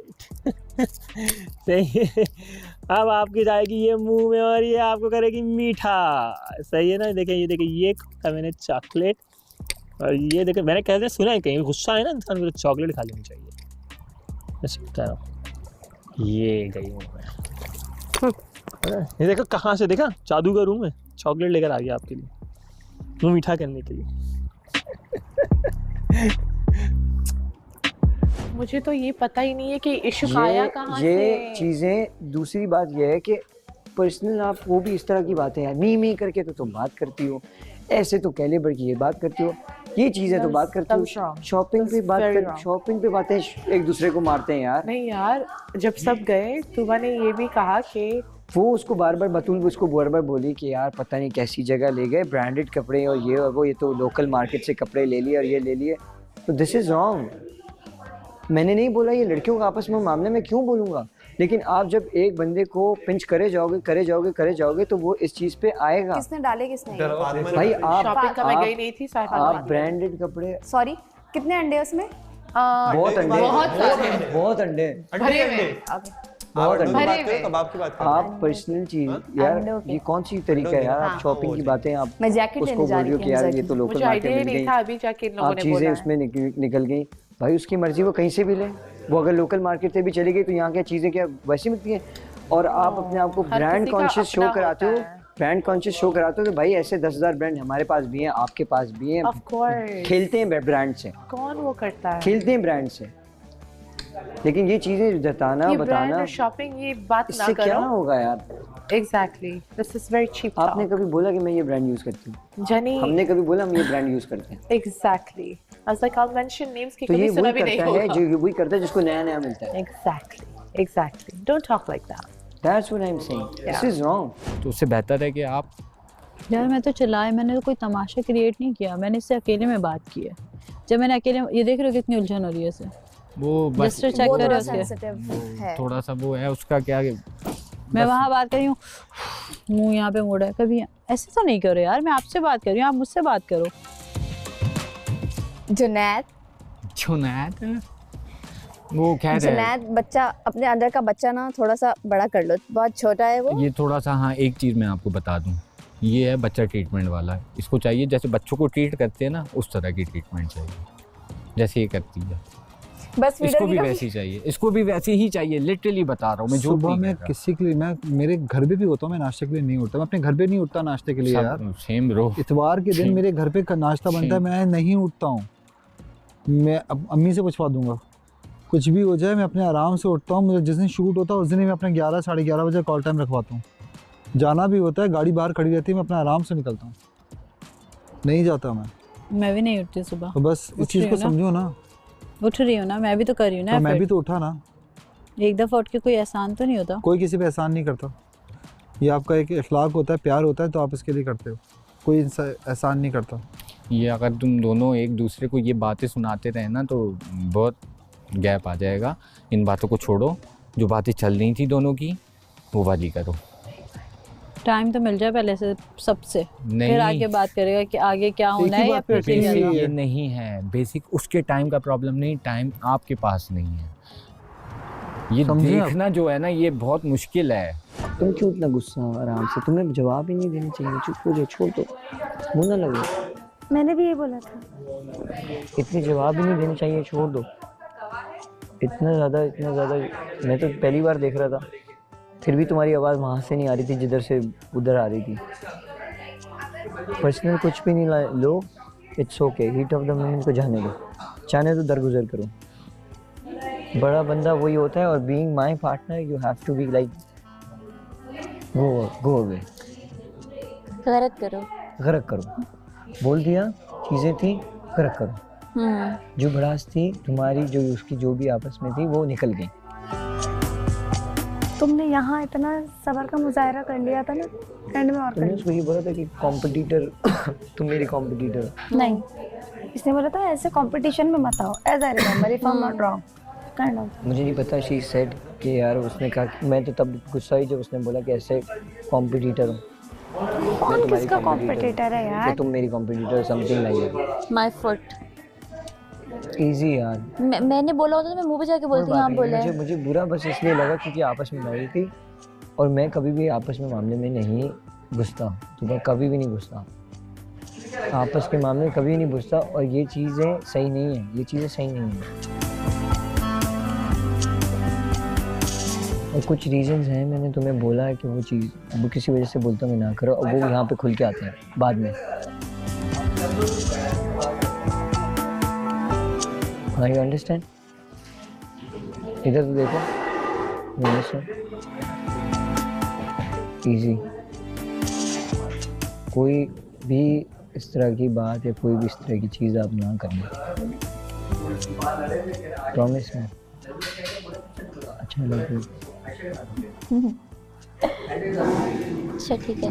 G: सही है, अब आपकी जाएगी ये मुंह में और ये आपको करेगी मीठा। सही है ना? देखें ये देखिए, ये खाया मैंने चॉकलेट, और ये देखें मैंने कहते सुना है कहीं गुस्सा है ना इंसान को तो चॉकलेट खा लेनी चाहिए। ऐसे बता रहा हूँ, ये गई मुंह में। ये देखो कहाँ से, देखा जादू का रूम है, चॉकलेट लेकर आ गया आपके लिए, मुंह मीठा करने के लिए।
E: मुझे तो ये पता ही नहीं है कि इश्क आया कहाँ से।
H: ये चीज़ें, दूसरी बात ये है कि पर्सनल आप वो भी इस तरह की बातें हैं, मी करके तो तुम बात करती हो, ऐसे तो कैलिबर की ये बात करती हो, ये चीज़ें तो बात करती हो, शॉपिंग पे बात कर, शॉपिंग पे बातें एक दूसरे को मारते हैं यार।
E: नहीं यार, जब सब गए तुबा ने ये भी कहा कि
H: वो उसको बार बार बतूल उसको बार बार बोली कि यार पता नहीं कैसी जगह ले गए, ब्रांडेड कपड़े और ये और वो, ये तो लोकल मार्केट से कपड़े ले लिए और ये ले लिए, तो दिस इज़ रॉन्ग। मैंने नहीं बोला ये लड़कियों का आपस में मामले में क्यों बोलूँगा, लेकिन आप जब एक बंदे को पिंच करे जाओगे तो वो इस चीज़ पे आएगा।
O: किसने डाले किसने?
H: भाई आप ब्रांडेड कपड़े,
O: सॉरी कितने अंडे उसमें?
H: बहुत अंडे, बहुत अंडे, आप पर्सनल चीज यार, ये कौन सी तरीका है यार? आप शॉपिंग की बातें आप उसको बोल रहे हो कि यार ये तो लोकल मार्केट में मिल गई, आप चीजें उसमें निकल गई, भाई उसकी मर्जी, वो कहीं से भी ले, वो अगर लोकल मार्केट से भी चली गई तो यहाँ क्या चीजें क्या वैसी मिलती हैं? और आप अपने आप को ब्रांड कॉन्शियस शो कराते हो, ब्रांड कॉन्शियस शो कराते हो कि भाई ऐसे 10,000 ब्रांड हमारे पास भी हैं, आपके पास भी हैं, खेलते हैं ब्रांड से।
E: कौन वो करता है?
H: खेलते हैं ब्रांड से, लेकिन ये चीजें जताना बताना,
E: शॉपिंग, ये बात ना करो,
H: क्या होगा यार?
E: Exactly, this is very cheap.
H: आपने कभी बोला कि मैं ये ब्रांड यूज करती हूँ?
E: जनी,
H: हमने कभी बोला हम ये ब्रांड यूज करते हैं?
E: Exactly, as like I'll mention names कि
H: तो
E: कभी सुना भी नहीं होगा।
H: जो वही करता है जिसको नया नया मिलता है।
E: Exactly, don't talk like that.
H: That's what I'm saying. This is wrong.
M: तो उससे बेहतर है कि आप,
B: यार मैं तो चिल्लाए, मैंने तो कोई तमाशा क्रिएट नहीं किया, मैंने इससे अकेले में बात की है। जब मैंने अकेले, ये देख रहे हो कितनी उलझन हो रही है इसे,
M: वो
B: बस चेक कर रहे हो,
M: थोड़ा सा वो है उसका क्या,
B: मैं वहाँ बात कर रही हूँ, मुँह यहाँ पे मुड़ा है, कभी ऐसे तो नहीं करो यार, मैं आपसे बात कर रही हूँ, आप मुझसे बात करो।
O: जुनैद,
M: वो कह रहे
O: जुनैद बच्चा, अपने अंदर का बच्चा ना थोड़ा सा बड़ा कर लो, बहुत छोटा है वो।
M: ये थोड़ा सा, हाँ एक चीज़ मैं आपको बता दूं, ये है बच्चा ट्रीटमेंट वाला, इसको चाहिए जैसे बच्चों को ट्रीट करते हैं ना, उस तरह की ट्रीटमेंट चाहिए जैसे ये करती है,
O: बस
M: इसको भी वैसी चाहिए, इसको भी वैसी ही चाहिए, लिटरली बता रहा हूँ मैं।
A: सुबह में किसी के लिए, मैं मेरे घर पे भी होता हूँ, मैं नाश्ते के लिए नहीं उठता, मैं अपने घर पे नहीं उठता नाश्ते के लिए यार।
M: सेम ब्रो,
A: इतवार के दिन मेरे घर पे नाश्ता बनता है, मैं नहीं उठता हूँ, मैं अब अम्मी से पूछवा दूंगा, कुछ भी हो जाए मैं अपने आराम से उठता हूँ। मुझे जिस दिन शूट होता है उस दिन मैं अपने 11 साढ़े 11 बजे कॉल टाइम रखवाता हूँ, जाना भी होता है गाड़ी बाहर खड़ी रहती है, मैं अपना आराम से निकलता हूँ, नहीं जाता
B: मैं भी नहीं उठती सुबह।
A: तो बस इस चीज़ को समझो ना,
B: उठ रही हूँ ना, मैं भी तो कर रही हूँ ना,
A: तो मैं भी तो उठा ना,
B: एक दफ़ा उठ के कोई एहसान तो नहीं होता,
A: कोई किसी पे एहसान नहीं करता, ये आपका एक अखलाक होता है, प्यार होता है, तो आप इसके लिए करते हो, कोई एहसान नहीं करता।
M: ये अगर तुम दोनों एक दूसरे को ये बातें सुनाते रहे ना तो बहुत गैप आ जाएगा, इन बातों को छोड़ो, जो बातें चल रही थी दोनों की वो वाली करो,
B: टाइम तो मिल जाए पहले से सबसे, फिर आगे बात करेगा कि आगे क्या होना है या फिर
M: ये नहीं है बेसिक, उसके टाइम का प्रॉब्लम नहीं, टाइम आपके पास नहीं है, ये देखना जो है ना ये बहुत मुश्किल है।
H: तुम क्यों इतना गुस्सा हो? आराम से, तुम्हें जवाब ही नहीं देना चाहिए, चुप हो जाओ, छोड़ दो, मुँह ना लगे।
N: मैंने भी ये बोला था,
H: इतने जवाब ही नहीं देने चाहिए, छोड़ दो, इतना ज़्यादा मैं तो पहली बार देख रहा था, फिर भी तुम्हारी आवाज़ वहाँ से नहीं आ रही थी जिधर से उधर आ रही थी। पर्सनल कुछ भी नहीं लो, it's okay, heat of the moment को जाने दो, चाहे तो दरगुजर करो, बड़ा बंदा वही होता है, और being my partner you have to be like go away, गरक करो, बोल दिया चीज़ें थी, गरक करो, जो भड़ास थी तुम्हारी, जो उसकी जो भी आपस में थी वो निकल गई।
N: तुमने यहाँ इतना सब्र का मुजाहरा कर लिया था ना, एंड में और
H: तुमने उसको ये बोला था कि कॉम्पिटिटर तुम मेरी कॉम्पिटिटर
N: नहीं, इसने बोला था ऐसे कंपटीशन में मत आओ, as I remember if I am not wrong kind of.
H: मुझे नहीं पता, शी सेड कि यार, उसने कहा, मैं तो तब गुस्सा हुई जब उसने बोला कि ऐसे कॉम्पिटिटर हो,
N: कौन किसका कॉम्पिटिटर है यार?
H: तुम मेरी competitor something like
F: my foot.
H: Easy यार।
F: मैंने बोला होता तो मैं मुंह पे जाके बोलती हूँ, आप बोले।
H: मुझे बुरा बस इसलिए लगा क्योंकि आपस में लड़ी थी और मैं कभी भी आपस में मामले में नहीं घुसता, तो कभी भी नहीं घुसता आपस के मामले में, कभी नहीं घुसता। और ये चीज़ें सही नहीं है, ये चीज़ें सही नहीं है। और कुछ रीजंस हैं, मैंने तुम्हें बोला है कि वो चीज़ वो किसी वजह से बोलता मैं ना करो, और वो यहाँ पे खुल के आते हैं बाद में। हाँ, यू अंडरस्टैंड? इधर तो देखो, इजी। कोई भी इस तरह की बात या कोई भी इस तरह की चीज़ आप ना करना, प्रॉमिस में। अच्छा लगे।
F: अच्छा ठीक है।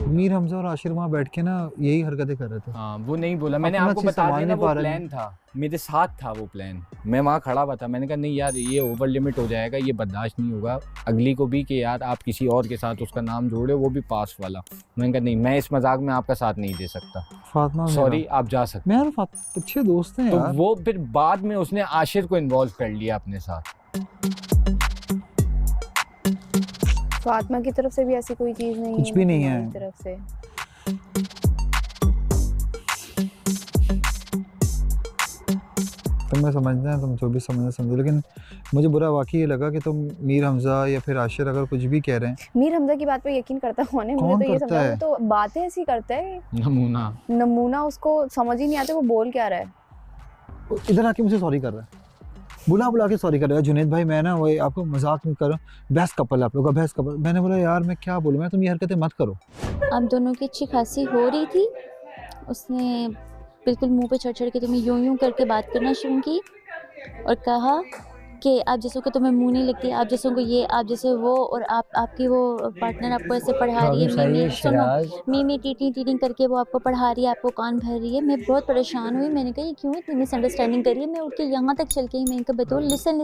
A: मीर हमजा और आशिर वहाँ बैठ के ना यही हरकतें कर रहे थे।
M: हाँ, वो नहीं बोला, मैंने आपको बता दिया ना, वो प्लान था, मेरे साथ था वो प्लान। मैं वहाँ खड़ा हुआ था, मैंने कहा नहीं यार ये ओवर लिमिट हो जाएगा, ये बर्दाश्त नहीं होगा अगली को भी कि यार आप किसी और के साथ उसका नाम जोड़े, वो भी पास वाला। मैंने कहा नहीं, मैं इस मजाक में आपका साथ नहीं दे सकता,
A: फातिमा
M: सॉरी, आप जा सकते।
A: मैं यार अच्छे दोस्त हैं
M: तो
A: यार।
M: वो फिर बाद में उसने आशिर को इन्वॉल्व कर लिया अपने साथ।
O: फातिमा की तरफ से भी ऐसी कोई चीज़ नहीं है,
A: कुछ भी नहीं है
O: तरफ से।
A: तुम्हें समझना है, तुम जो भी समझना समझो, लेकिन मुझे बुरा वाकई ये लगा कि तुम मीर हमजा या फिर आशिर अगर कुछ भी कह रहे हैं।
O: मीर हमजा की बात पे यकीन करता कौन है? मुझे तो ये समझा, वो तो बातें ऐसी करता है, नमूना उसको समझ ही नहीं आता वो बोल क्या रहा है।
A: इधर आके मुझे सॉरी कर रहा है, बुला के सॉरी कर रहा है। जुनैद भाई मैं ना वो आपको मजाक नहीं कर रहा हूँ, बेस्ट कपल है आप लोग का, बेस्ट कपल। मैंने बोला यार मैं क्या बोलूँ, मैं तुम ये हरकतें मत करो।
F: आप दोनों की अच्छी खासी हो रही थी, उसने बिल्कुल मुंह पे चढ़ के तुम्हें यूं करके बात करना शुरू की और कहा कि आप जैसों को तुम्हें मुंह नहीं लगती, आप जैसों को ये, आप जैसे वो, और आपकी वो पार्टनर आपको ऐसे पढ़ा रही है, मीमी टीटिंग करके वो आपको पढ़ा रही है, आपको कान भर रही है। मैं बहुत परेशान हुई, मैंने कहा ये क्यों इतनी मिसअंडरस्टैंडिंग करी है। मैं उठ के यहाँ तक चल के आई, मैंने कहा बतूल लिसन,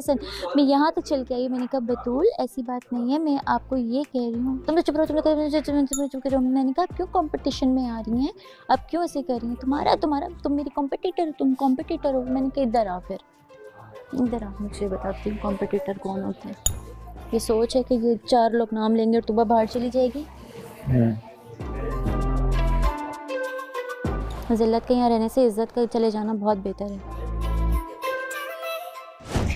F: मैं यहाँ तक चल के आई, मैंने कहा बतूल ऐसी बात नहीं है, मैं आपको ये कह रही हूँ, तुम चुप रहो, चुप करो। मैंने कहा क्यों कॉम्पिटिशन में आ रही हैं, आप क्यों ऐसे कर रही हैं, तुम्हारा तुम मेरी कॉम्पिटिटर, तुम कॉम्पिटिटर हो। मैंने कहा इधर आ, फिर इधर आप मुझे बताती हूँ कॉम्पिटिटर कौन होते हैं। ये सोच है कि ये 4 लोग नाम लेंगे और तुम बाहर चली जाएगी। जिल्लत के यहाँ रहने से इज्जत का चले जाना बहुत बेहतर है।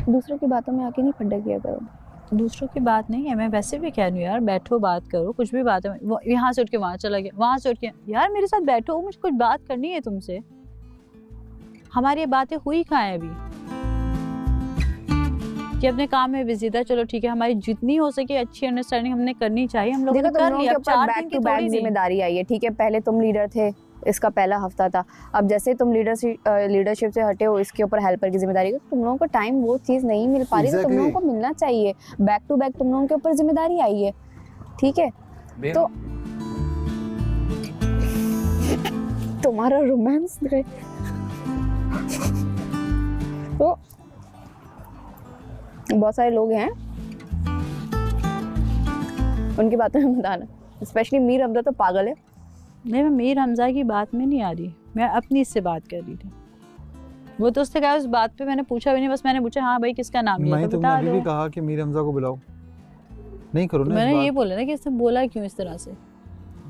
O: दूसरों की बातों में आके नहीं फड्डा किया करो।
B: दूसरों की बात नहीं है, मैं वैसे भी कह रही हूँ यार, बैठो बात करो, कुछ भी बात है। यहाँ से उठ के वहाँ चला गया, वहाँ से उठ के यार मेरे साथ बैठो, मुझे कुछ बात करनी है तुमसे। हमारी ये बातें हुई कहाँ है अभी कि अपने काम में बिजी था। चलो ठीक है, हमारी जितनी हो सके अच्छी अंडरस्टैंडिंग हमने करनी चाहिए, हम लोग ने कर लिया। अब 4 दिन की थोड़ी
O: जिम्मेदारी आई है, ठीक है। पहले तुम लीडर थे, इसका पहला हफ्ता था, अब जैसे तुम लीडरशिप से हटे हो, इसके ऊपर हेल्पर की जिम्मेदारी है। तुम लोगों को टाइम वो चीज़ नहीं मिल पा रही, तो तुम लोगों को मिलना चाहिए। बैक टू बैक तुम लोगों के ऊपर जिम्मेदारी आई है, ठीक है। तो तुम्हारा रोमांस तो बहुत सारे लोग हैं, उनकी बातों में मत आना। स्पेशली मीर हमजा तो पागल है।
B: नहीं, मैं मीर हमजा की बात में नहीं आ रही, मैं अपनी इससे बात कर रही थी। वो तो उससे कहा, उस बात पे मैंने पूछा भी नहीं, बस मैंने पूछा हाँ भाई किसका नाम लिया, तो बता दो।
A: भी कहा कि मीर हमजा को बुलाओ, नहीं करो ना।
B: मैंने ये बोला ना कि इसने बोला क्यों इस तरह से,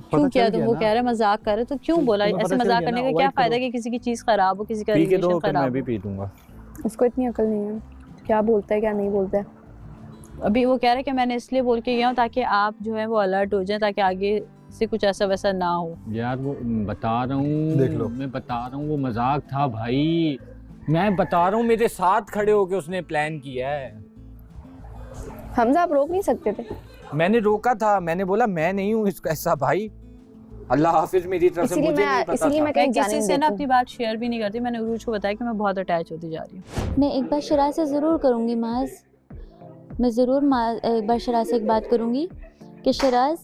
B: क्यों किया? तो वो कह रहा है मजाक कर रहे, तो क्यों बोला? ऐसे मजाक करने का क्या फायदा कि किसी की चीज खराब हो, किसी का रिलेशन खराब हो।
M: मैं भी पी लूंगा।
O: उसको इतनी अकल नहीं है, क्या बोलता है क्या नहीं बोलता है।
B: अभी वो कह रहा है कि मैंने इसलिए बोल के गया हूँ ताकि आप जो है वो अलर्ट हो जाए, ताकि आगे से कुछ ऐसा वैसा ना हो।
M: यार वो बता रहा हूँ, देख लो, मैं बता रहा हूँ वो मजाक था भाई, मैं बता रहा हूँ मेरे साथ खड़े होके उसने प्लान किया है।
O: हमजा आप रोक नहीं सकते थे?
M: मैंने रोका था, मैंने बोला मैं नहीं हूँ इसका ऐसा भाई। अल्लाह हाफिज मेरी तरफ से, मुझे नहीं पता था।
B: मैं किसी से ना अपनी बात शेयर भी नहीं करती। मैंने उरूज को बताया कि मैं बहुत अटैच होती जा रही हूँ।
F: मैं एक बार शिराज से ज़रूर करूँगी माज, मैं ज़रूर एक बार शिराज से एक बात करूँगी कि शिराज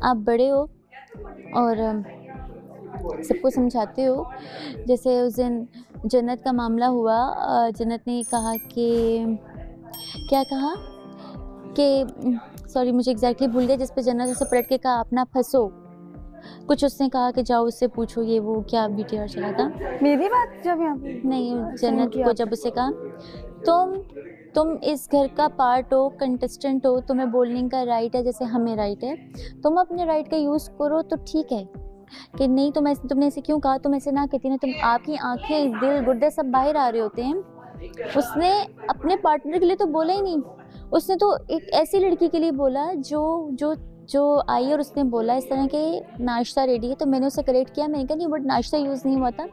F: आप बड़े हो और सबको समझाते हो। जैसे उस दिन जन्नत का मामला हुआ, जन्नत ने कहा कि क्या कहा कि सॉरी मुझे एग्जैक्टली भूल गया, जिस पे जन्नत उसे पलट के कहा आप ना फंसो, कुछ उसने कहा कि जाओ उससे पूछो ये वो क्या BTR चला था।
O: मेरी बात जब यहाँ पे
F: नहीं, जन्नत को जब उसे कहा तुम इस घर का पार्ट हो, कंटेस्टेंट हो, तुम्हें बोलने का राइट है जैसे हमें राइट है, तुम अपने राइट का यूज़ करो तो ठीक है। कि नहीं तुमने ऐसे क्यों कहा, तुम ऐसे ना कहती ना, तुम आपकी आंखें दिल गुर्दे सब बाहर आ रहे होते हैं। उसने अपने पार्टनर के लिए तो बोला ही नहीं, उसने तो एक ऐसी लड़की के लिए बोला जो आई और उसने बोला इस तरह के नाश्ता रेडी है। तो मैंने उसे करेक्ट किया, मैंने कहा नहीं बट नाश्ता यूज़ नहीं हुआ था।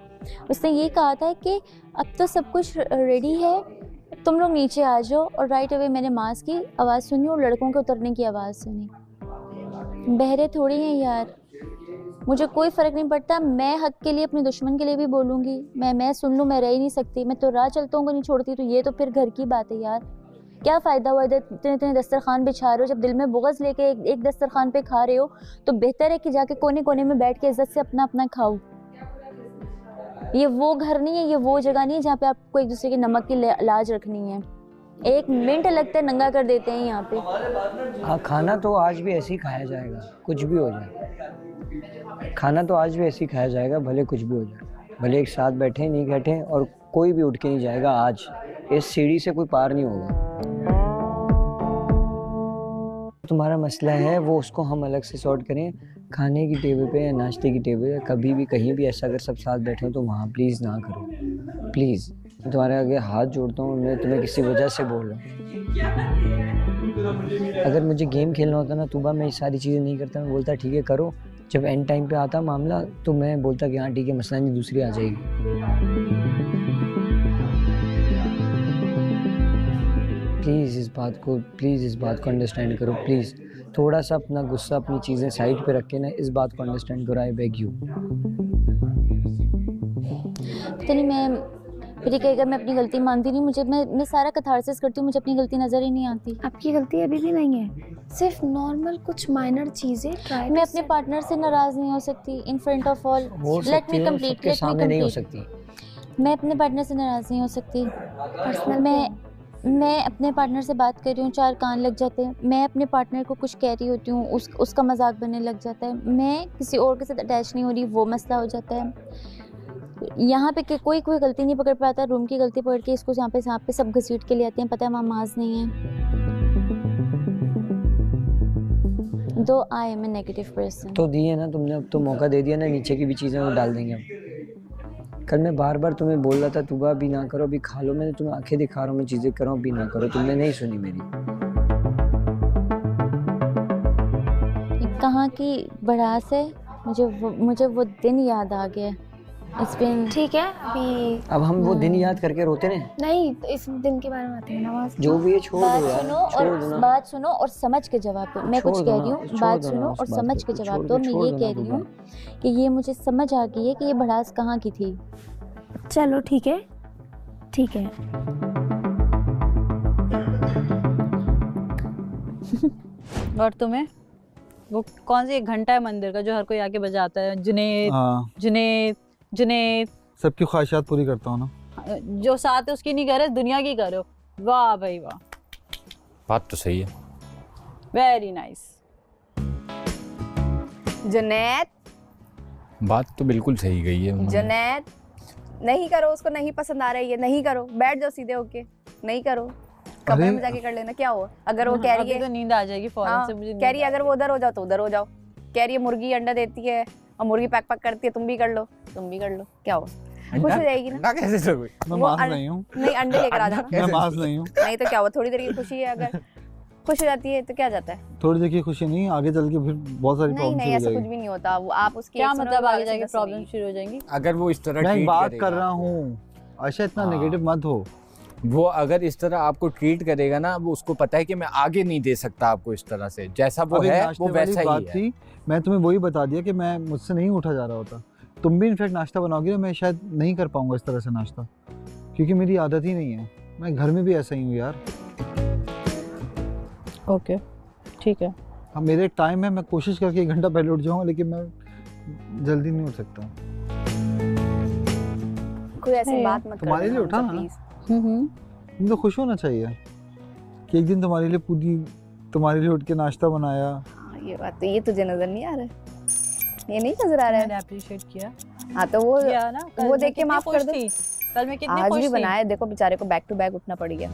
F: उसने ये कहा था कि अब तो सब कुछ रेडी है, तुम लोग नीचे आ जाओ। और राइट अवे मैंने मास की आवाज़ सुनी और लड़कों के उतरने की आवाज़ सुनी। बहरे थोड़ी हैं यार, मुझे कोई फ़र्क नहीं पड़ता। मैं हक के लिए अपने दुश्मन के लिए भी बोलूँगी। मैं सुन लूँ, मैं रह ही नहीं सकती। मैं तो राह चलतों को नहीं छोड़ती, तो ये तो फिर घर की बात है यार। क्या फ़ायदा हुआ इधर इतने दस्तरखान बिछा रहे हो, जब दिल में बुग़्ज़ लेके एक दस्तरखान पे खा रहे हो तो बेहतर है कि जाके कोने कोने में बैठ के इज़्ज़त से अपना खाओ। ये वो घर नहीं है, ये वो जगह नहीं है जहाँ पे आपको एक दूसरे के नमक की लाज रखनी है। 1 मिनट लगता है नंगा कर देते हैं यहाँ पे।
H: हाँ, खाना तो आज भी ऐसे ही खाया जाएगा, कुछ भी हो जाए। खाना तो आज भी ऐसे ही खाया जाएगा, भले कुछ भी हो जाए, भले एक साथ बैठे नहीं बैठे, और कोई भी उठ के नहीं जाएगा। आज इस सीढ़ी से कोई पार नहीं होगा। तुम्हारा मसला है वो, उसको हम अलग से सॉर्ट करें। खाने की टेबल पे या नाश्ते की टेबल पे कभी भी कहीं भी ऐसा अगर सब साथ बैठे हो तो वहाँ प्लीज़ ना करो, प्लीज़। मैं तुम्हारे आगे हाथ जोड़ता हूँ, मैं तुम्हें किसी वजह से बोल रहा हूँ। अगर मुझे गेम खेलना होता ना तूबा, मैं ये सारी चीज़ें नहीं करता, मैं बोलता ठीक है करो। जब एंड टाइम पे आता मामला तो मैं बोलता कि हाँ ठीक है, मसला नहीं, दूसरी आ जाएगी। प्लीज़ इस बात को अंडरस्टैंड करो। प्लीज़ थोड़ा सा अपना गुस्सा, अपनी चीज़ें साइड पे रख के ना इस बात को अंडरस्टैंड करो। I beg you.
F: पता नहीं मैं फिर कहेगा मैं अपनी गलती मानती नहीं। मैं सारा कथारसिस करती हूँ, मुझे अपनी गलती नज़र ही नहीं आती।
N: आपकी गलती अभी भी नहीं है, सिर्फ नॉर्मल कुछ माइनर चीज़ें ट्राई।
F: मैं अपने पार्टनर से नाराज़ नहीं हो सकती in front of all. Let me complete.
H: नहीं हो सकती।
F: मैं अपने पार्टनर से नाराज़ नहीं हो सकती। पर्सनल मैं अपने पार्टनर से बात कर रही हूँ, 4 कान लग जाते हैं। मैं अपने पार्टनर को कुछ कह रही होती हूँ, उसका मजाक बनने लग जाता है। मैं किसी और के साथ अटैच नहीं हो रही, वो मसला हो जाता है। यहाँ पे कोई गलती नहीं पकड़ पाता, रूम की गलती पकड़ के इसको यहाँ पे सब घसीट के ले आते हैं। पता है वहाँ माज नहीं है। Though I am a negative person.
H: तो दिए ना तुमने, अब तो मौका दे दिया ना, नीचे की भी चीज़ें वो डाल देंगे अब। कल मैं बार बार तुम्हें बोल रहा था तूबा अभी ना करो, अभी खा लो। मैंने तुम्हें आंखें दिखा रहा हूँ, मैं चीज़ें कर रहा हूँ, अभी ना करो। तुमने नहीं सुनी मेरी।
F: कहाँ की भड़ास है, मुझे वो दिन याद आ गया।
N: ठीक है अभी
H: अब हम वो दिन याद करके रोते
N: नहीं, तो इस दिन के बारे में आते हैं नमाज।
H: जो भी है छोड़ दो यार।
F: बात सुनो और समझ के जवाब दो। मैं कुछ कह रही हूँ, बात सुनो और समझ के जवाब दो। मैं ये कह रही हूँ कि ये मुझे समझ आ गई है कि ये भड़ास कहाँ की थी।
N: चलो ठीक है, ठीक है।
B: और तुम्हें वो कौन सी 1 घंटा है मंदिर का जो हर कोई आके बजाता है? जुनेद
A: सबकी ख्वाहिशात पूरी करता हूँ ना।
B: जो साथ है उसकी नहीं कर रहे, दुनिया की करो। वाह भाई वाह,
M: बात तो सही है।
B: Very nice.
O: जुनैद,
M: बात तो बिल्कुल सही गई है।
O: जुनैद नहीं करो, उसको नहीं पसंद आ रही है, नहीं करो। बैठ जाओ सीधे होके, नहीं करो। कमरे में जाके कर लेना, क्या हुआ? अगर वो कह रही है
B: तो नींद आ जाएगी फौरन से। मुझे
O: कह रही है अगर वो उधर हो जाओ तो उधर हो जाओ। कह रही है मुर्गी अंडा देती है और मुर्गी पैक करती है, तुम भी कर लो, तुम भी कर लो, क्या हो? खुश हो जाएगी ना।
A: कैसे मैं मास नहीं हूँ।
O: नहीं, अंडे लेकर आ जाना।
A: मैं मास नहीं हूँ।
O: नहीं तो क्या हुआ, थोड़ी देर की खुशी है, अगर खुश हो जाती है तो क्या जाता है?
A: थोड़ी देर की खुशी नहीं, आगे चल के फिर बहुत सारी प्रॉब्लम
O: नहीं, ऐसा कुछ भी नहीं होता। वो आप उसकी
B: क्या मतलब आगे जाके प्रॉब्लम शुरू हो जाएंगी?
M: अगर वो इस तरह
A: मैं बात कर रहा हूँ आयशा, इतना नेगेटिव मत हो।
M: वो अगर इस तरह आपको ट्रीट करेगा ना, वो उसको पता है कि मैं आगे नहीं दे सकता आपको इस तरह से, जैसा वो है वो वैसा ही है।
A: मैं तुम्हें वही बता दिया कि मैं मुझसे नहीं उठा जा रहा होता। तुम भी इनफैक्ट नाश्ता बनाओगी ना, मैं शायद नहीं कर पाऊंगा इस तरह से नाश्ता, क्योंकि मेरी आदत ही नहीं है। मैं घर में भी ऐसा ही हूँ यार।
B: ओके ठीक है।
A: हाँ मेरे टाइम है, मैं कोशिश करके 1 घंटा पहले उठ जाऊंगा, लेकिन मैं जल्दी नहीं उठ सकता।
O: कोई ऐसी बात मत
A: तुम्हारे लिए उठा ना, तुम तो खुश होना चाहिए कि एक दिन तुम्हारे लिए उठ के नाश्ता बनाया।
O: ये बात तो, ये तुझे नजर नहीं आ रहा है, ये नहीं नजर आ रहा है।
B: मैंने अप्रिशिएट किया।
O: हाँ तो वो
B: ना,
O: वो देख के माफ कर दो।
B: कल मैं कितनी
O: आज
B: खुश
O: भी
B: थी।
O: बनाया, देखो बेचारे को बैक टू बैक उठना पड़ गया।